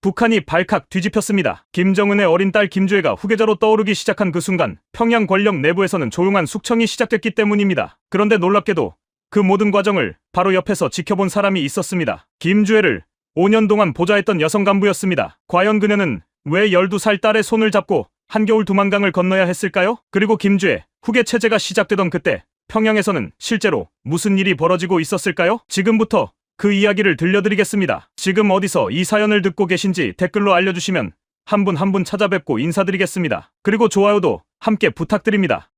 북한이 발칵 뒤집혔습니다. 김정은의 어린 딸 김주애가 후계자로 떠오르기 시작한 그 순간 평양 권력 내부에서는 조용한 숙청이 시작됐기 때문입니다. 그런데 놀랍게도 그 모든 과정을 바로 옆에서 지켜본 사람이 있었습니다. 김주애를 5년 동안 보좌했던 여성 간부였습니다. 과연 그녀는 왜 12살 딸의 손을 잡고 한겨울 두만강을 건너야 했을까요? 그리고 김주애 후계 체제가 시작되던 그때 평양에서는 실제로 무슨 일이 벌어지고 있었을까요? 지금부터 그 이야기를 들려드리겠습니다. 지금 어디서 이 사연을 듣고 계신지 댓글로 알려주시면 한 분 한 분 찾아뵙고 인사드리겠습니다. 그리고 좋아요도 함께 부탁드립니다.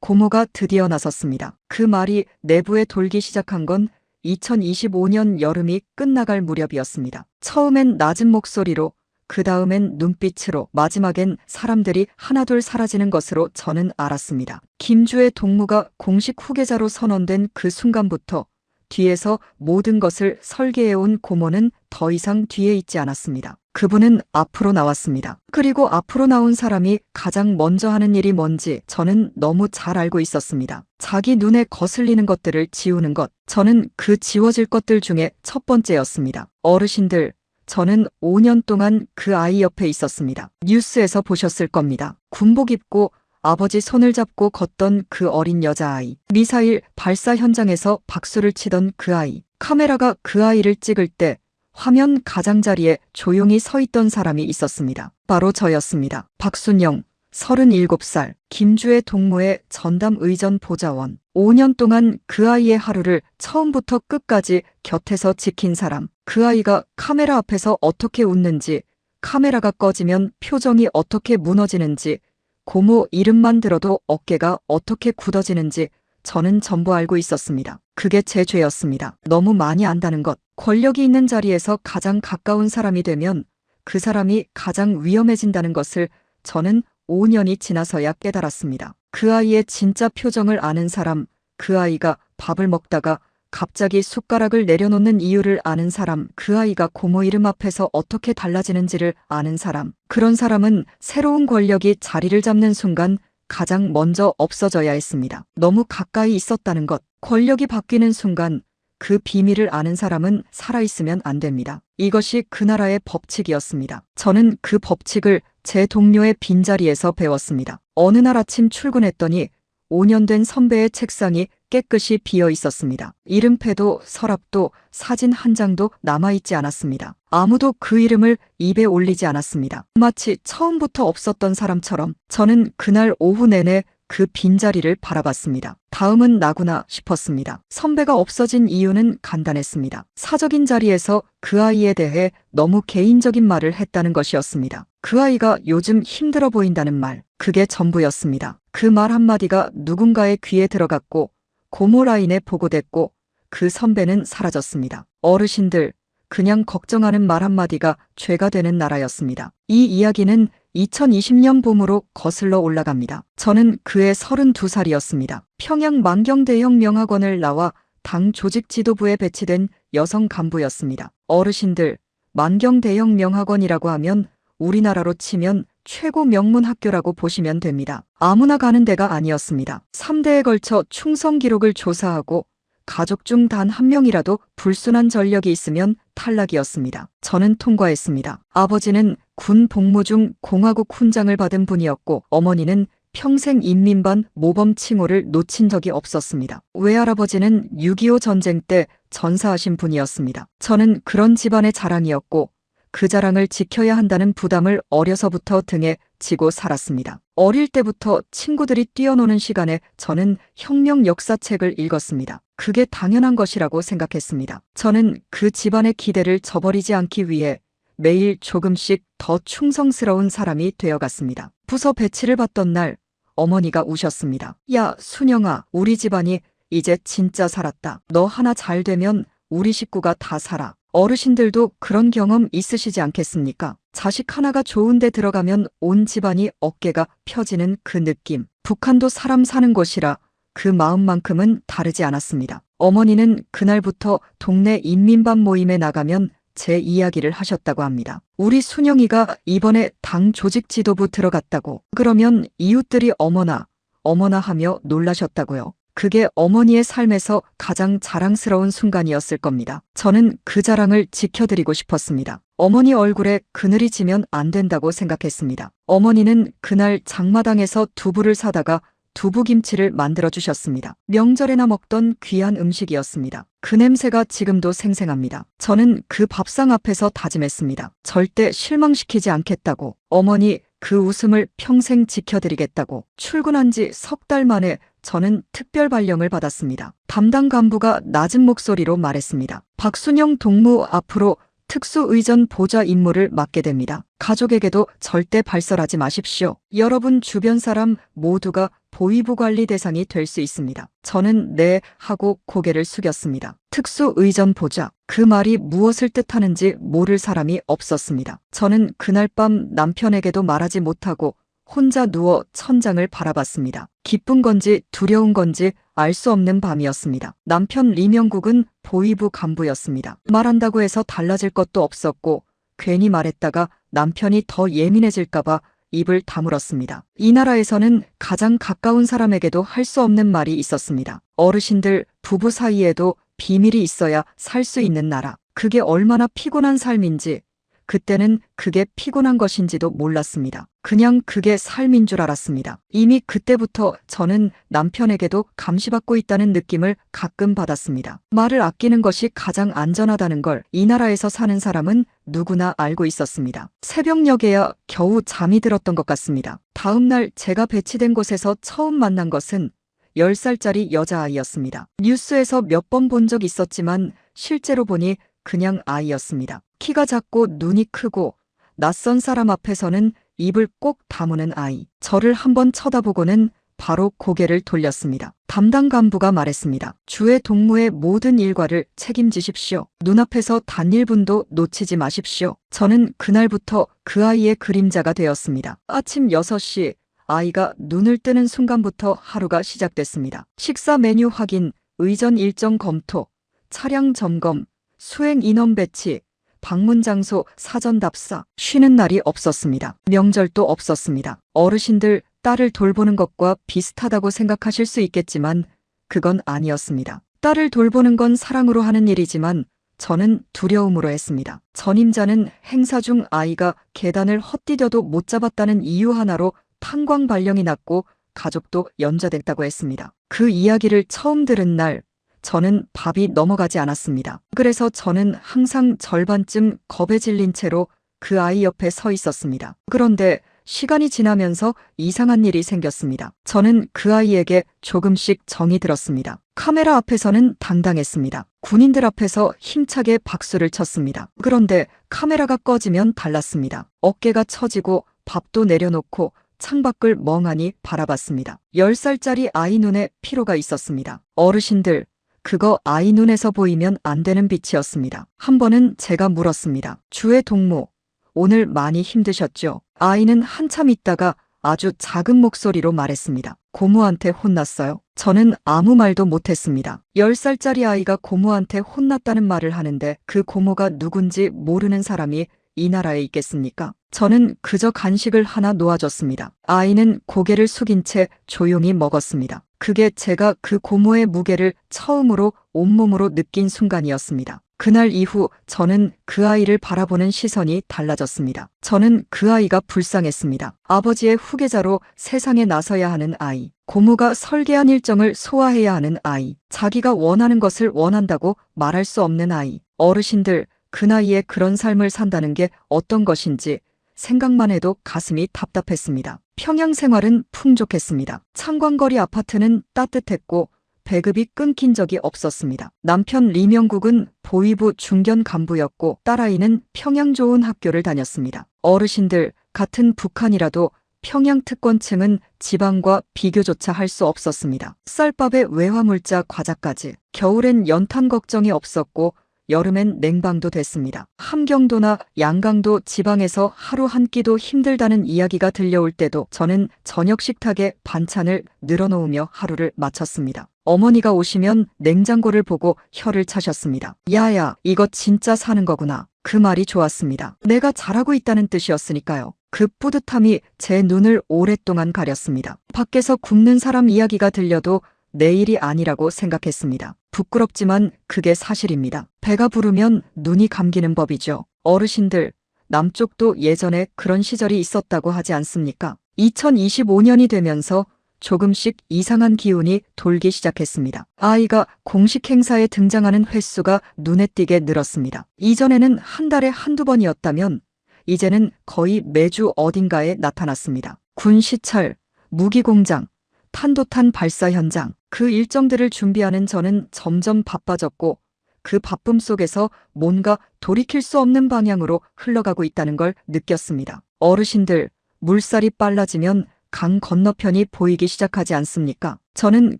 고모가 드디어 나섰습니다. 그 말이 내부에 돌기 시작한 건 2025년 여름이 끝나갈 무렵이었습니다. 처음엔 낮은 목소리로, 그 다음엔 눈빛으로, 마지막엔 사람들이 하나둘 사라지는 것으로 저는 알았습니다. 김주애 동무가 공식 후계자로 선언된 그 순간부터 뒤에서 모든 것을 설계해온 고모는 더 이상 뒤에 있지 않았습니다. 그분은 앞으로 나왔습니다. 그리고 앞으로 나온 사람이 가장 먼저 하는 일이 뭔지 저는 너무 잘 알고 있었습니다. 자기 눈에 거슬리는 것들을 지우는 것. 저는 그 지워질 것들 중에 첫 번째였습니다. 어르신들, 저는 5년 동안 그 아이 옆에 있었습니다. 뉴스에서 보셨을 겁니다. 군복 입고 아버지 손을 잡고 걷던 그 어린 여자아이. 미사일 발사 현장에서 박수를 치던 그 아이. 카메라가 그 아이를 찍을 때 화면 가장자리에 조용히 서 있던 사람이 있었습니다. 바로 저였습니다. 박순영, 37살, 김주애 동무의 전담 의전 보좌원. 5년 동안 그 아이의 하루를 처음부터 끝까지 곁에서 지킨 사람. 그 아이가 카메라 앞에서 어떻게 웃는지, 카메라가 꺼지면 표정이 어떻게 무너지는지, 고모 이름만 들어도 어깨가 어떻게 굳어지는지 저는 전부 알고 있었습니다. 그게 제 죄였습니다. 너무 많이 안다는 것. 권력이 있는 자리에서 가장 가까운 사람이 되면 그 사람이 가장 위험해진다는 것을 저는 5년이 지나서야 깨달았습니다. 그 아이의 진짜 표정을 아는 사람, 그 아이가 밥을 먹다가 갑자기 숟가락을 내려놓는 이유를 아는 사람, 그 아이가 고모 이름 앞에서 어떻게 달라지는지를 아는 사람. 그런 사람은 새로운 권력이 자리를 잡는 순간 가장 먼저 없어져야 했습니다. 너무 가까이 있었다는 것. 권력이 바뀌는 순간 그 비밀을 아는 사람은 살아있으면 안 됩니다. 이것이 그 나라의 법칙이었습니다. 저는 그 법칙을 제 동료의 빈자리에서 배웠습니다. 어느 날 아침 출근했더니 5년 된 선배의 책상이 깨끗이 비어 있었습니다. 이름패도 서랍도 사진 한 장도 남아있지 않았습니다. 아무도 그 이름을 입에 올리지 않았습니다. 마치 처음부터 없었던 사람처럼 저는 그날 오후 내내 그 빈자리를 바라봤습니다. 다음은 나구나 싶었습니다. 선배가 없어진 이유는 간단했습니다. 사적인 자리에서 그 아이에 대해 너무 개인적인 말을 했다는 것이었습니다. 그 아이가 요즘 힘들어 보인다는 말, 그게 전부였습니다. 그 말 한마디가 누군가의 귀에 들어갔고 고모 라인에 보고됐고 그 선배는 사라졌습니다. 어르신들, 그냥 걱정하는 말 한마디가 죄가 되는 나라였습니다. 이 이야기는 2020년 봄으로 거슬러 올라갑니다. 저는 그해 32살이었습니다. 평양 만경대형 명학원을 나와 당 조직 지도부에 배치된 여성 간부였습니다. 어르신들, 만경대형 명학원이라고 하면 우리나라로 치면 최고 명문 학교라고 보시면 됩니다. 아무나 가는 데가 아니었습니다. 3대에 걸쳐 충성 기록을 조사하고 가족 중 단 한 명이라도 불순한 전력이 있으면 탈락이었습니다. 저는 통과했습니다. 아버지는 군 복무 중 공화국 훈장을 받은 분이었고 어머니는 평생 인민반 모범 칭호를 놓친 적이 없었습니다. 외할아버지는 6.25 전쟁 때 전사하신 분이었습니다. 저는 그런 집안의 자랑이었고 그 자랑을 지켜야 한다는 부담을 어려서부터 등에 지고 살았습니다. 어릴 때부터 친구들이 뛰어노는 시간에 저는 혁명 역사책을 읽었습니다. 그게 당연한 것이라고 생각했습니다. 저는 그 집안의 기대를 저버리지 않기 위해 매일 조금씩 더 충성스러운 사람이 되어갔습니다. 부서 배치를 받던 날 어머니가 우셨습니다. 야, 순영아, 우리 집안이 이제 진짜 살았다. 너 하나 잘 되면 우리 식구가 다 살아. 어르신들도 그런 경험 있으시지 않겠습니까? 자식 하나가 좋은 데 들어가면 온 집안이 어깨가 펴지는 그 느낌. 북한도 사람 사는 곳이라 그 마음만큼은 다르지 않았습니다. 어머니는 그날부터 동네 인민반 모임에 나가면 제 이야기를 하셨다고 합니다. 우리 순영이가 이번에 당 조직 지도부 들어갔다고. 그러면 이웃들이 어머나 하며 놀라셨다고요. 그게 어머니의 삶에서 가장 자랑스러운 순간이었을 겁니다. 저는 그 자랑을 지켜드리고 싶었습니다. 어머니 얼굴에 그늘이 지면 안 된다고 생각했습니다. 어머니는 그날 장마당에서 두부를 사다가 두부김치를 만들어 주셨습니다. 명절에나 먹던 귀한 음식이었습니다. 그 냄새가 지금도 생생합니다. 저는 그 밥상 앞에서 다짐했습니다. 절대 실망시키지 않겠다고. 어머니 그 웃음을 평생 지켜드리겠다고. 출근한 지 석 달 만에 저는 특별 발령을 받았습니다. 담당 간부가 낮은 목소리로 말했습니다. 박순영 동무 앞으로 특수의전 보좌 임무를 맡게 됩니다. 가족에게도 절대 발설하지 마십시오. 여러분 주변 사람 모두가 보위부 관리 대상이 될 수 있습니다. 저는 네 하고 고개를 숙였습니다. 특수의전 보좌. 그 말이 무엇을 뜻하는지 모를 사람이 없었습니다. 저는 그날 밤 남편에게도 말하지 못하고 혼자 누워 천장을 바라봤습니다. 기쁜 건지 두려운 건지 알 수 없는 밤이었습니다. 남편 리명국은 보위부 간부였습니다. 말한다고 해서 달라질 것도 없었고 괜히 말했다가 남편이 더 예민해질까봐 입을 다물었습니다. 이 나라에서는 가장 가까운 사람에게도 할 수 없는 말이 있었습니다. 어르신들 부부 사이에도 비밀이 있어야 살 수 있는 나라. 그게 얼마나 피곤한 삶인지 그때는 그게 피곤한 것인지도 몰랐습니다. 그냥 그게 삶인 줄 알았습니다. 이미 그때부터 저는 남편에게도 감시받고 있다는 느낌을 가끔 받았습니다. 말을 아끼는 것이 가장 안전하다는 걸 이 나라에서 사는 사람은 누구나 알고 있었습니다. 새벽녘에야 겨우 잠이 들었던 것 같습니다. 다음 날 제가 배치된 곳에서 처음 만난 것은 10살짜리 여자아이였습니다. 뉴스에서 몇 번 본 적 있었지만 실제로 보니 그냥 아이였습니다. 키가 작고 눈이 크고 낯선 사람 앞에서는 입을 꼭 다무는 아이. 저를 한번 쳐다보고는 바로 고개를 돌렸습니다. 담당 간부가 말했습니다. 주의 동무의 모든 일과를 책임지십시오. 눈앞에서 단 1분도 놓치지 마십시오. 저는 그날부터 그 아이의 그림자가 되었습니다. 아침 6시 아이가 눈을 뜨는 순간부터 하루가 시작됐습니다. 식사 메뉴 확인, 의전 일정 검토, 차량 점검, 수행 인원 배치, 방문 장소 사전 답사. 쉬는 날이 없었습니다. 명절도 없었습니다. 어르신들 딸을 돌보는 것과 비슷하다고 생각하실 수 있겠지만 그건 아니었습니다. 딸을 돌보는 건 사랑으로 하는 일이지만 저는 두려움으로 했습니다. 전임자는 행사 중 아이가 계단을 헛디뎌도 못 잡았다는 이유 하나로 탄광 발령이 났고 가족도 연좌됐다고 했습니다. 그 이야기를 처음 들은 날 저는 밥이 넘어가지 않았습니다. 그래서 저는 항상 절반쯤 겁에 질린 채로 그 아이 옆에 서 있었습니다. 그런데 시간이 지나면서 이상한 일이 생겼습니다. 저는 그 아이에게 조금씩 정이 들었습니다. 카메라 앞에서는 당당했습니다. 군인들 앞에서 힘차게 박수를 쳤습니다. 그런데 카메라가 꺼지면 달랐습니다. 어깨가 처지고 밥도 내려놓고 창밖을 멍하니 바라봤습니다. 10살짜리 아이 눈에 피로가 있었습니다. 어르신들, 그거 아이 눈에서 보이면 안 되는 빛이었습니다. 한 번은 제가 물었습니다. 주의 동무, 오늘 많이 힘드셨죠? 아이는 한참 있다가 아주 작은 목소리로 말했습니다. 고모한테 혼났어요. 저는 아무 말도 못했습니다. 10살짜리 아이가 고모한테 혼났다는 말을 하는데 그 고모가 누군지 모르는 사람이 이 나라에 있겠습니까? 저는 그저 간식을 하나 놓아줬습니다. 아이는 고개를 숙인 채 조용히 먹었습니다. 그게 제가 그 고모의 무게를 처음으로 온몸으로 느낀 순간이었습니다. 그날 이후 저는 그 아이를 바라보는 시선이 달라졌습니다. 저는 그 아이가 불쌍했습니다. 아버지의 후계자로 세상에 나서야 하는 아이, 고모가 설계한 일정을 소화해야 하는 아이, 자기가 원하는 것을 원한다고 말할 수 없는 아이. 어르신들, 그 나이에 그런 삶을 산다는 게 어떤 것인지 생각만 해도 가슴이 답답했습니다. 평양 생활은 풍족했습니다. 창광거리 아파트는 따뜻했고 배급이 끊긴 적이 없었습니다. 남편 리명국은 보위부 중견 간부였고 딸아이는 평양 좋은 학교를 다녔습니다. 어르신들, 같은 북한이라도 평양 특권층은 지방과 비교조차 할 수 없었습니다. 쌀밥에 외화물자 과자까지. 겨울엔 연탄 걱정이 없었고 여름엔 냉방도 됐습니다. 함경도나 양강도 지방에서 하루 한 끼도 힘들다는 이야기가 들려올 때도 저는 저녁 식탁에 반찬을 늘어놓으며 하루를 마쳤습니다. 어머니가 오시면 냉장고를 보고 혀를 차셨습니다. 야야, 이거 진짜 사는 거구나. 그 말이 좋았습니다. 내가 잘하고 있다는 뜻이었으니까요. 그 뿌듯함이 제 눈을 오랫동안 가렸습니다. 밖에서 굶는 사람 이야기가 들려도 내일이 아니라고 생각했습니다. 부끄럽지만 그게 사실입니다. 배가 부르면 눈이 감기는 법이죠. 어르신들, 남쪽도 예전에 그런 시절이 있었다고 하지 않습니까? 2025년이 되면서 조금씩 이상한 기운이 돌기 시작했습니다. 아이가 공식 행사에 등장하는 횟수가 눈에 띄게 늘었습니다. 이전에는 한 달에 한두 번이었다면 이제는 거의 매주 어딘가에 나타났습니다. 군 시찰, 무기 공장, 탄도탄 발사 현장, 그 일정들을 준비하는 저는 점점 바빠졌고 그 바쁨 속에서 뭔가 돌이킬 수 없는 방향으로 흘러가고 있다는 걸 느꼈습니다. 어르신들, 물살이 빨라지면 강 건너편이 보이기 시작하지 않습니까? 저는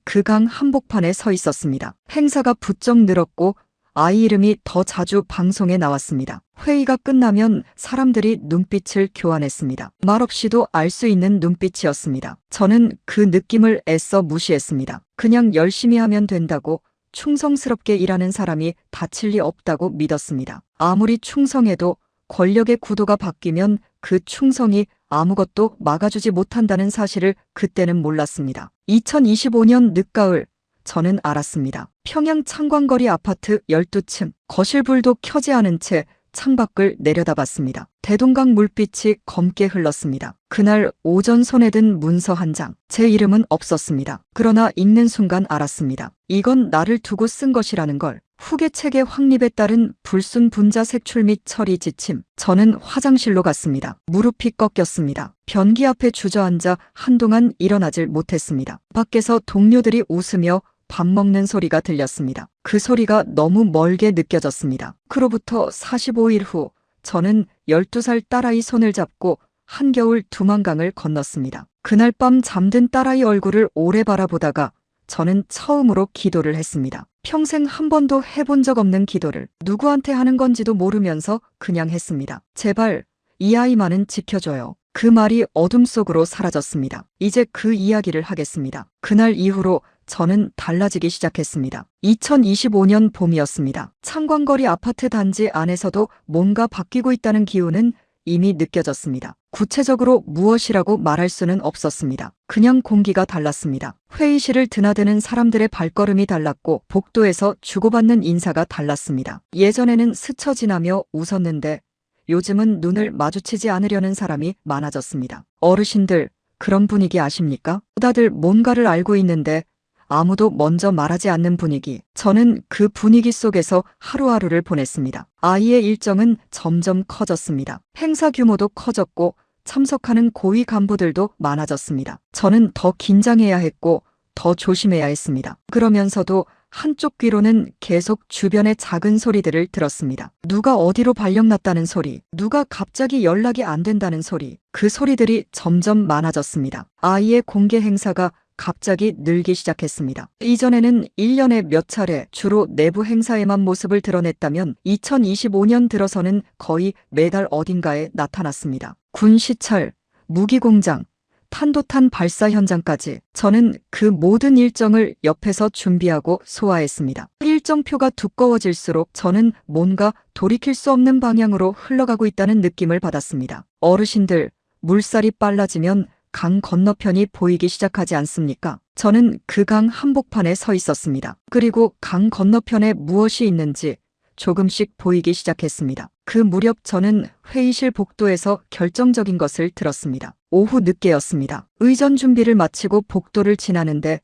그 강 한복판에 서 있었습니다. 행사가 부쩍 늘었고 아이 이름이 더 자주 방송에 나왔습니다. 회의가 끝나면 사람들이 눈빛을 교환했습니다. 말없이도 알 수 있는 눈빛이었습니다. 저는 그 느낌을 애써 무시했습니다. 그냥 열심히 하면 된다고, 충성스럽게 일하는 사람이 다칠 리 없다고 믿었습니다. 아무리 충성해도 권력의 구도가 바뀌면 그 충성이 아무것도 막아주지 못한다는 사실을 그때는 몰랐습니다. 2025년 늦가을, 저는 알았습니다. 평양 창광거리 아파트 12층, 거실불도 켜지 않은 채 창밖을 내려다봤습니다. 대동강 물빛이 검게 흘렀습니다. 그날 오전 손에 든 문서 한 장, 제 이름은 없었습니다. 그러나 읽는 순간 알았습니다. 이건 나를 두고 쓴 것이라는 걸. 후계 체계 확립에 따른 불순 분자 색출 및 처리 지침. 저는 화장실로 갔습니다. 무릎이 꺾였습니다. 변기 앞에 주저앉아 한동안 일어나질 못했습니다. 밖에서 동료들이 웃으며 밥 먹는 소리가 들렸습니다. 그 소리가 너무 멀게 느껴졌습니다. 그로부터 45일 후 저는 12살 딸아이 손을 잡고 한겨울 두만강을 건넜습니다. 그날 밤 잠든 딸아이 얼굴을 오래 바라보다가 저는 처음으로 기도를 했습니다. 평생 한 번도 해본 적 없는 기도를 누구한테 하는 건지도 모르면서 그냥 했습니다. 제발 이 아이만은 지켜줘요. 그 말이 어둠 속으로 사라졌습니다. 이제 그 이야기를 하겠습니다. 그날 이후로 저는 달라지기 시작했습니다. 2025년 봄이었습니다. 창광거리 아파트 단지 안에서도 뭔가 바뀌고 있다는 기운은 이미 느껴졌습니다. 구체적으로 무엇이라고 말할 수는 없었습니다. 그냥 공기가 달랐습니다. 회의실을 드나드는 사람들의 발걸음이 달랐고 복도에서 주고받는 인사가 달랐습니다. 예전에는 스쳐 지나며 웃었는데 요즘은 눈을 마주치지 않으려는 사람이 많아졌습니다. 어르신들, 그런 분위기 아십니까? 다들 뭔가를 알고 있는데 아무도 먼저 말하지 않는 분위기. 저는 그 분위기 속에서 하루하루를 보냈습니다. 아이의 일정은 점점 커졌습니다. 행사 규모도 커졌고 참석하는 고위 간부들도 많아졌습니다. 저는 더 긴장해야 했고 더 조심해야 했습니다. 그러면서도 한쪽 귀로는 계속 주변의 작은 소리들을 들었습니다. 누가 어디로 발령났다는 소리, 누가 갑자기 연락이 안 된다는 소리. 그 소리들이 점점 많아졌습니다. 아이의 공개 행사가 갑자기 늘기 시작했습니다. 이전에는 1년에 몇 차례 주로 내부 행사에만 모습을 드러냈다면 2025년 들어서는 거의 매달 어딘가에 나타났습니다. 군 시찰, 무기 공장, 탄도탄 발사 현장까지 저는 그 모든 일정을 옆에서 준비하고 소화했습니다. 일정표가 두꺼워질수록 저는 뭔가 돌이킬 수 없는 방향으로 흘러가고 있다는 느낌을 받았습니다. 어르신들, 물살이 빨라지면 강 건너편이 보이기 시작하지 않습니까? 저는 그 강 한복판에 서 있었습니다. 그리고 강 건너편에 무엇이 있는지 조금씩 보이기 시작했습니다. 그 무렵 저는 회의실 복도에서 결정적인 것을 들었습니다. 오후 늦게였습니다. 의전 준비를 마치고 복도를 지나는데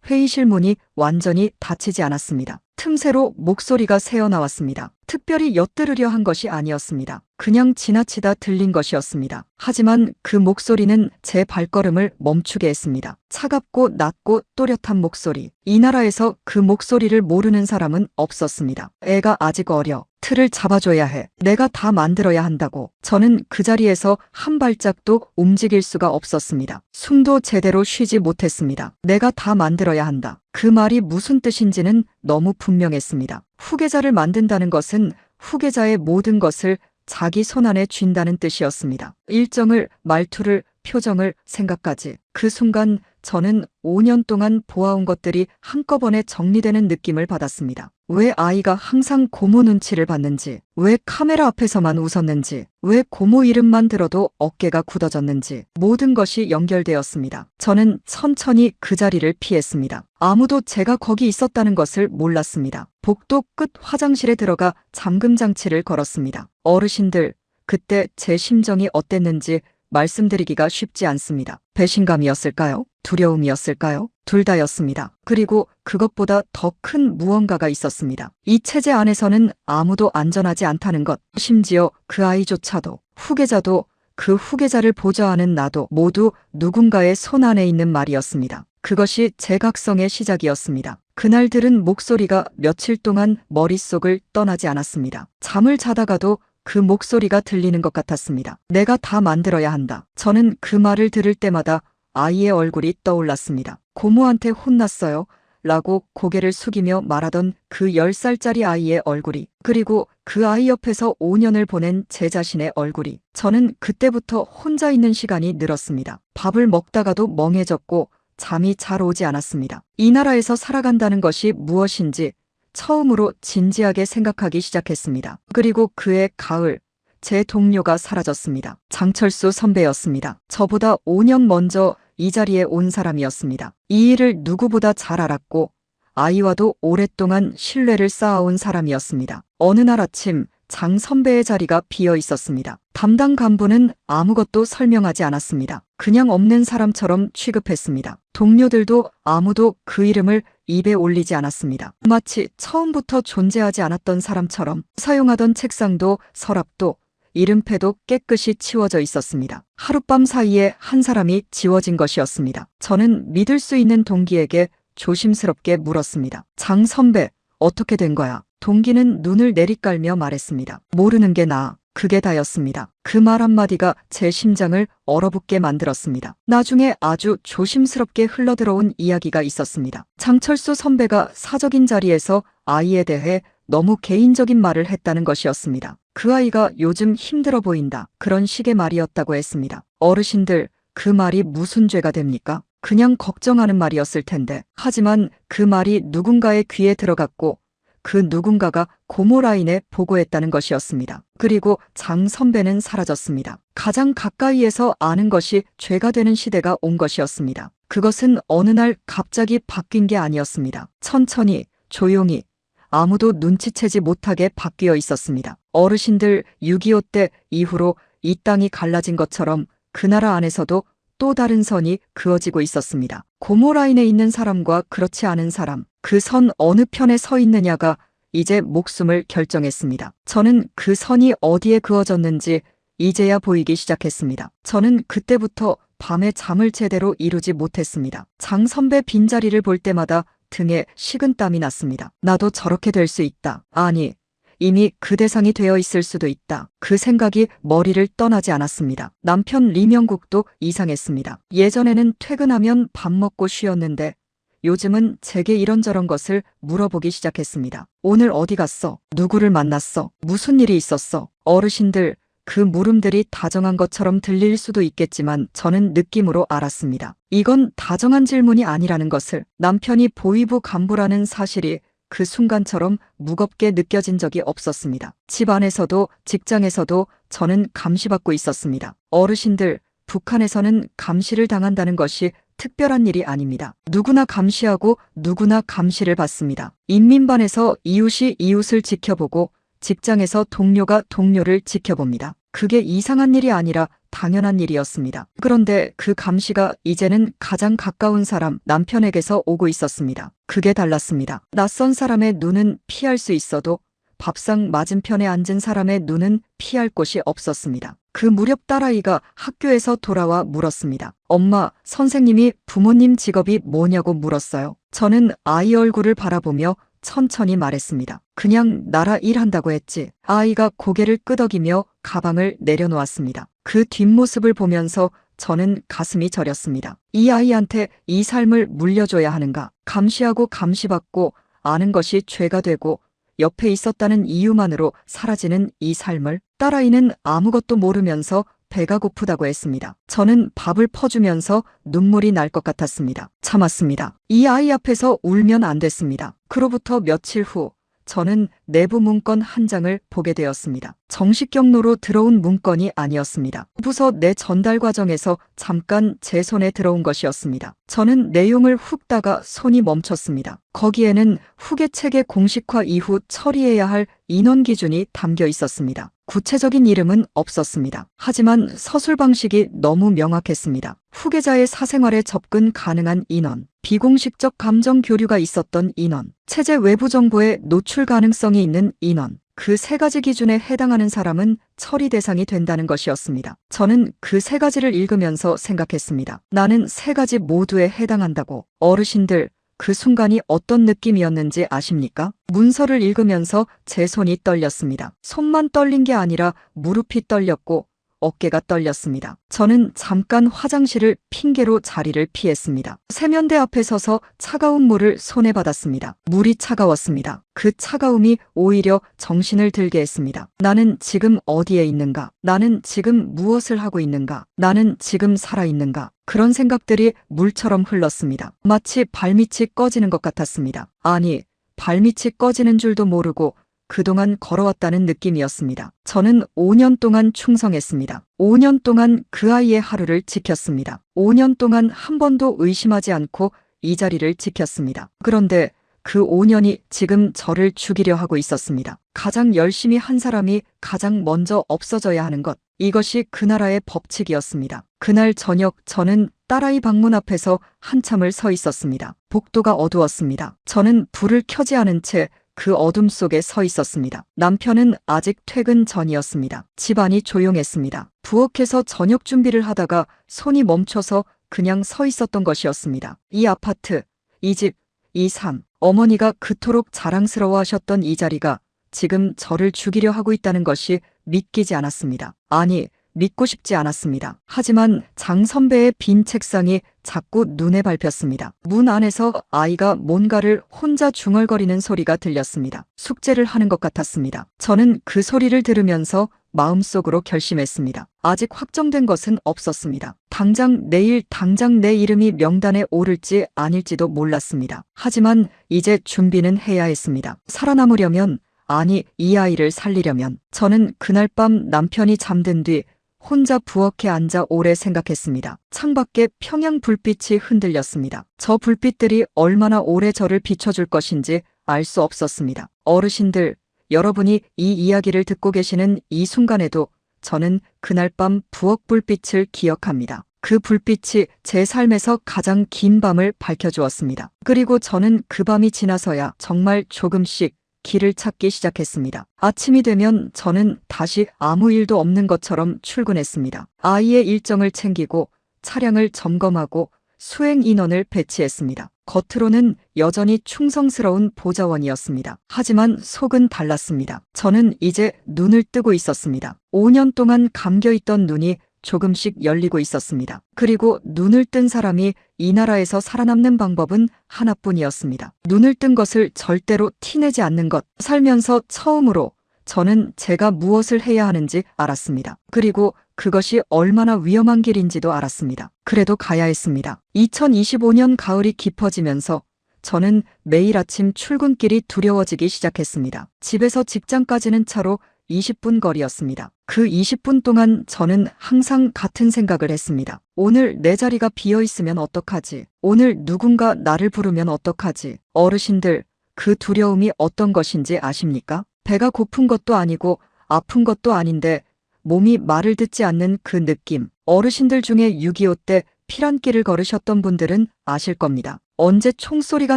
회의실 문이 완전히 닫히지 않았습니다. 틈새로 목소리가 새어나왔습니다. 특별히 엿들으려 한 것이 아니었습니다. 그냥 지나치다 들린 것이었습니다. 하지만 그 목소리는 제 발걸음을 멈추게 했습니다. 차갑고 낮고 또렷한 목소리. 이 나라에서 그 목소리를 모르는 사람은 없었습니다. 애가 아직 어려. 틀을 잡아줘야 해. 내가 다 만들어야 한다고. 저는 그 자리에서 한 발짝도 움직일 수가 없었습니다. 숨도 제대로 쉬지 못했습니다. 내가 다 만들어야 한다. 그 말이 무슨 뜻인지는 너무 분명했습니다. 후계자를 만든다는 것은 후계자의 모든 것을 자기 손안에 쥔다는 뜻이었습니다. 일정을, 말투를, 표정을, 생각까지. 그 순간 저는 5년 동안 보아온 것들이 한꺼번에 정리되는 느낌을 받았습니다. 왜 아이가 항상 고모 눈치를 봤는지, 왜 카메라 앞에서만 웃었는지, 왜 고모 이름만 들어도 어깨가 굳어졌는지 모든 것이 연결되었습니다. 저는 천천히 그 자리를 피했습니다. 아무도 제가 거기 있었다는 것을 몰랐습니다. 복도 끝 화장실에 들어가 잠금 장치를 걸었습니다. 어르신들, 그때 제 심정이 어땠는지 말씀드리기가 쉽지 않습니다. 배신감이었을까요? 두려움이었을까요? 둘 다였습니다. 그리고 그것보다 더 큰 무언가가 있었습니다. 이 체제 안에서는 아무도 안전하지 않다는 것, 심지어 그 아이조차도, 후계자도, 그 후계자를 보좌하는 나도 모두 누군가의 손 안에 있는 말이었습니다. 그것이 제 각성의 시작이었습니다. 그날 들은 목소리가 며칠 동안 머릿속을 떠나지 않았습니다. 잠을 자다가도 그 목소리가 들리는 것 같았습니다. 내가 다 만들어야 한다. 저는 그 말을 들을 때마다 아이의 얼굴이 떠올랐습니다. 고모한테 혼났어요. 라고 고개를 숙이며 말하던 그 10살짜리 아이의 얼굴이, 그리고 그 아이 옆에서 5년을 보낸 제 자신의 얼굴이. 저는 그때부터 혼자 있는 시간이 늘었습니다. 밥을 먹다가도 멍해졌고 잠이 잘 오지 않았습니다. 이 나라에서 살아간다는 것이 무엇인지 처음으로 진지하게 생각하기 시작했습니다. 그리고 그해 가을, 제 동료가 사라졌습니다. 장철수 선배였습니다. 저보다 5년 먼저 이 자리에 온 사람이었습니다. 이 일을 누구보다 잘 알았고 아이와도 오랫동안 신뢰를 쌓아온 사람이었습니다. 어느 날 아침 장 선배의 자리가 비어 있었습니다. 담당 간부는 아무것도 설명하지 않았습니다. 그냥 없는 사람처럼 취급했습니다. 동료들도 아무도 그 이름을 입에 올리지 않았습니다. 마치 처음부터 존재하지 않았던 사람처럼. 사용하던 책상도 서랍도 이름패도 깨끗이 치워져 있었습니다. 하룻밤 사이에 한 사람이 지워진 것이었습니다. 저는 믿을 수 있는 동기에게 조심스럽게 물었습니다. 장 선배, 어떻게 된 거야? 동기는 눈을 내리깔며 말했습니다. 모르는 게 나아. 그게 다였습니다. 그 말 한마디가 제 심장을 얼어붙게 만들었습니다. 나중에 아주 조심스럽게 흘러들어온 이야기가 있었습니다. 장철수 선배가 사적인 자리에서 아이에 대해 너무 개인적인 말을 했다는 것이었습니다. 그 아이가 요즘 힘들어 보인다. 그런 식의 말이었다고 했습니다. 어르신들, 그 말이 무슨 죄가 됩니까? 그냥 걱정하는 말이었을 텐데. 하지만 그 말이 누군가의 귀에 들어갔고 그 누군가가 고모 라인에 보고했다는 것이었습니다. 그리고 장 선배는 사라졌습니다. 가장 가까이에서 아는 것이 죄가 되는 시대가 온 것이었습니다. 그것은 어느 날 갑자기 바뀐 게 아니었습니다. 천천히, 조용히, 아무도 눈치채지 못하게 바뀌어 있었습니다. 어르신들 6.25 때 이후로 이 땅이 갈라진 것처럼 그 나라 안에서도 또 다른 선이 그어지고 있었습니다. 고모 라인에 있는 사람과 그렇지 않은 사람, 그 선 어느 편에 서 있느냐가 이제 목숨을 결정했습니다. 저는 그 선이 어디에 그어졌는지 이제야 보이기 시작했습니다. 저는 그때부터 밤에 잠을 제대로 이루지 못했습니다. 장 선배 빈자리를 볼 때마다 등에 식은땀이 났습니다. 나도 저렇게 될 수 있다. 아니, 이미 그 대상이 되어 있을 수도 있다. 그 생각이 머리를 떠나지 않았습니다. 남편 리명국도 이상했습니다. 예전에는 퇴근하면 밥 먹고 쉬었는데 요즘은 제게 이런저런 것을 물어보기 시작했습니다. 오늘 어디 갔어? 누구를 만났어? 무슨 일이 있었어? 어르신들, 그 물음들이 다정한 것처럼 들릴 수도 있겠지만 저는 느낌으로 알았습니다. 이건 다정한 질문이 아니라는 것을. 남편이 보위부 간부라는 사실이 그 순간처럼 무겁게 느껴진 적이 없었습니다. 집 안에서도 직장에서도 저는 감시받고 있었습니다. 어르신들, 북한에서는 감시를 당한다는 것이 특별한 일이 아닙니다. 누구나 감시하고 누구나 감시를 받습니다. 인민반에서 이웃이 이웃을 지켜보고 직장에서 동료가 동료를 지켜봅니다. 그게 이상한 일이 아니라 당연한 일이었습니다. 그런데 그 감시가 이제는 가장 가까운 사람, 남편에게서 오고 있었습니다. 그게 달랐습니다. 낯선 사람의 눈은 피할 수 있어도 밥상 맞은편에 앉은 사람의 눈은 피할 곳이 없었습니다. 그 무렵 딸아이가 학교에서 돌아와 물었습니다. 엄마, 선생님이 부모님 직업이 뭐냐고 물었어요. 저는 아이 얼굴을 바라보며 천천히 말했습니다. 그냥 나라 일한다고 했지. 아이가 고개를 끄덕이며 가방을 내려놓았습니다. 그 뒷모습을 보면서 저는 가슴이 저렸습니다. 이 아이한테 이 삶을 물려줘야 하는가? 감시하고 감시받고 아는 것이 죄가 되고 옆에 있었다는 이유만으로 사라지는 이 삶을. 딸아이는 아무것도 모르면서 배가 고프다고 했습니다. 저는 밥을 퍼주면서 눈물이 날 것 같았습니다. 참았습니다. 이 아이 앞에서 울면 안 됐습니다. 그로부터 며칠 후 저는 내부 문건 한 장을 보게 되었습니다. 정식 경로로 들어온 문건이 아니었습니다. 부서 내 전달 과정에서 잠깐 제 손에 들어온 것이었습니다. 저는 내용을 훑다가 손이 멈췄습니다. 거기에는 후계 체계 공식화 이후 처리해야 할 인원 기준이 담겨 있었습니다. 구체적인 이름은 없었습니다. 하지만 서술 방식이 너무 명확했습니다. 후계자의 사생활에 접근 가능한 인원, 비공식적 감정 교류가 있었던 인원, 체제 외부 정보에 노출 가능성이 있는 인원, 그 세 가지 기준에 해당하는 사람은 처리 대상이 된다는 것이었습니다. 저는 그 세 가지를 읽으면서 생각했습니다. 나는 세 가지 모두에 해당한다고. 어르신들, 그 순간이 어떤 느낌이었는지 아십니까? 문서를 읽으면서 제 손이 떨렸습니다. 손만 떨린 게 아니라 무릎이 떨렸고 어깨가 떨렸습니다. 저는 잠깐 화장실을 핑계로 자리를 피했습니다. 세면대 앞에 서서 차가운 물을 손에 받았습니다. 물이 차가웠습니다. 그 차가움이 오히려 정신을 들게 했습니다. 나는 지금 어디에 있는가? 나는 지금 무엇을 하고 있는가? 나는 지금 살아있는가? 그런 생각들이 물처럼 흘렀습니다. 마치 발밑이 꺼지는 것 같았습니다. 아니, 발밑이 꺼지는 줄도 모르고 그동안 걸어왔다는 느낌이었습니다. 저는 5년 동안 충성했습니다. 5년 동안 그 아이의 하루를 지켰습니다. 5년 동안 한 번도 의심하지 않고 이 자리를 지켰습니다. 그런데 그 5년이 지금 저를 죽이려 하고 있었습니다. 가장 열심히 한 사람이 가장 먼저 없어져야 하는 것. 이것이 그 나라의 법칙이었습니다. 그날 저녁 저는 딸아이 방문 앞에서 한참을 서 있었습니다. 복도가 어두웠습니다. 저는 불을 켜지 않은 채 그 어둠 속에 서 있었습니다. 남편은 아직 퇴근 전이었습니다. 집안이 조용했습니다. 부엌에서 저녁 준비를 하다가 손이 멈춰서 그냥 서 있었던 것이었습니다. 이 아파트, 이 집, 이 삶, 어머니가 그토록 자랑스러워하셨던 이 자리가 지금 저를 죽이려 하고 있다는 것이 믿기지 않았습니다. 아니, 믿고 싶지 않았습니다. 하지만 장 선배의 빈 책상이 자꾸 눈에 밟혔습니다. 문 안에서 아이가 뭔가를 혼자 중얼거리는 소리가 들렸습니다. 숙제를 하는 것 같았습니다. 저는 그 소리를 들으면서 마음속으로 결심했습니다. 아직 확정된 것은 없었습니다. 당장 내일 당장 내 이름이 명단에 오를지 아닐지도 몰랐습니다. 하지만 이제 준비는 해야 했습니다. 살아남으려면, 아니, 이 아이를 살리려면. 저는 그날 밤 남편이 잠든 뒤 혼자 부엌에 앉아 오래 생각했습니다. 창밖에 평양 불빛이 흔들렸습니다. 저 불빛들이 얼마나 오래 저를 비춰줄 것인지 알 수 없었습니다. 어르신들, 여러분이 이 이야기를 듣고 계시는 이 순간에도 저는 그날 밤 부엌 불빛을 기억합니다. 그 불빛이 제 삶에서 가장 긴 밤을 밝혀주었습니다. 그리고 저는 그 밤이 지나서야 정말 조금씩 길을 찾기 시작했습니다. 아침이 되면 저는 다시 아무 일도 없는 것처럼 출근했습니다. 아이의 일정을 챙기고 차량을 점검하고 수행 인원을 배치했습니다. 겉으로는 여전히 충성스러운 보좌원이었습니다. 하지만 속은 달랐습니다. 저는 이제 눈을 뜨고 있었습니다. 5년 동안 감겨있던 눈이 조금씩 열리고 있었습니다. 그리고 눈을 뜬 사람이 이 나라에서 살아남는 방법은 하나뿐이었습니다. 눈을 뜬 것을 절대로 티내지 않는 것. 살면서 처음으로 저는 제가 무엇을 해야 하는지 알았습니다. 그리고 그것이 얼마나 위험한 길인지도 알았습니다. 그래도 가야 했습니다. 2025년 가을이 깊어지면서 저는 매일 아침 출근길이 두려워지기 시작했습니다. 집에서 직장까지는 차로 20분 거리였습니다. 그 20분 동안 저는 항상 같은 생각을 했습니다. 오늘 내 자리가 비어 있으면 어떡하지? 오늘 누군가 나를 부르면 어떡하지? 어르신들, 그 두려움이 어떤 것인지 아십니까? 배가 고픈 것도 아니고 아픈 것도 아닌데 몸이 말을 듣지 않는 그 느낌. 어르신들 중에 6.25 때 피란길을 걸으셨던 분들은 아실 겁니다. 언제 총소리가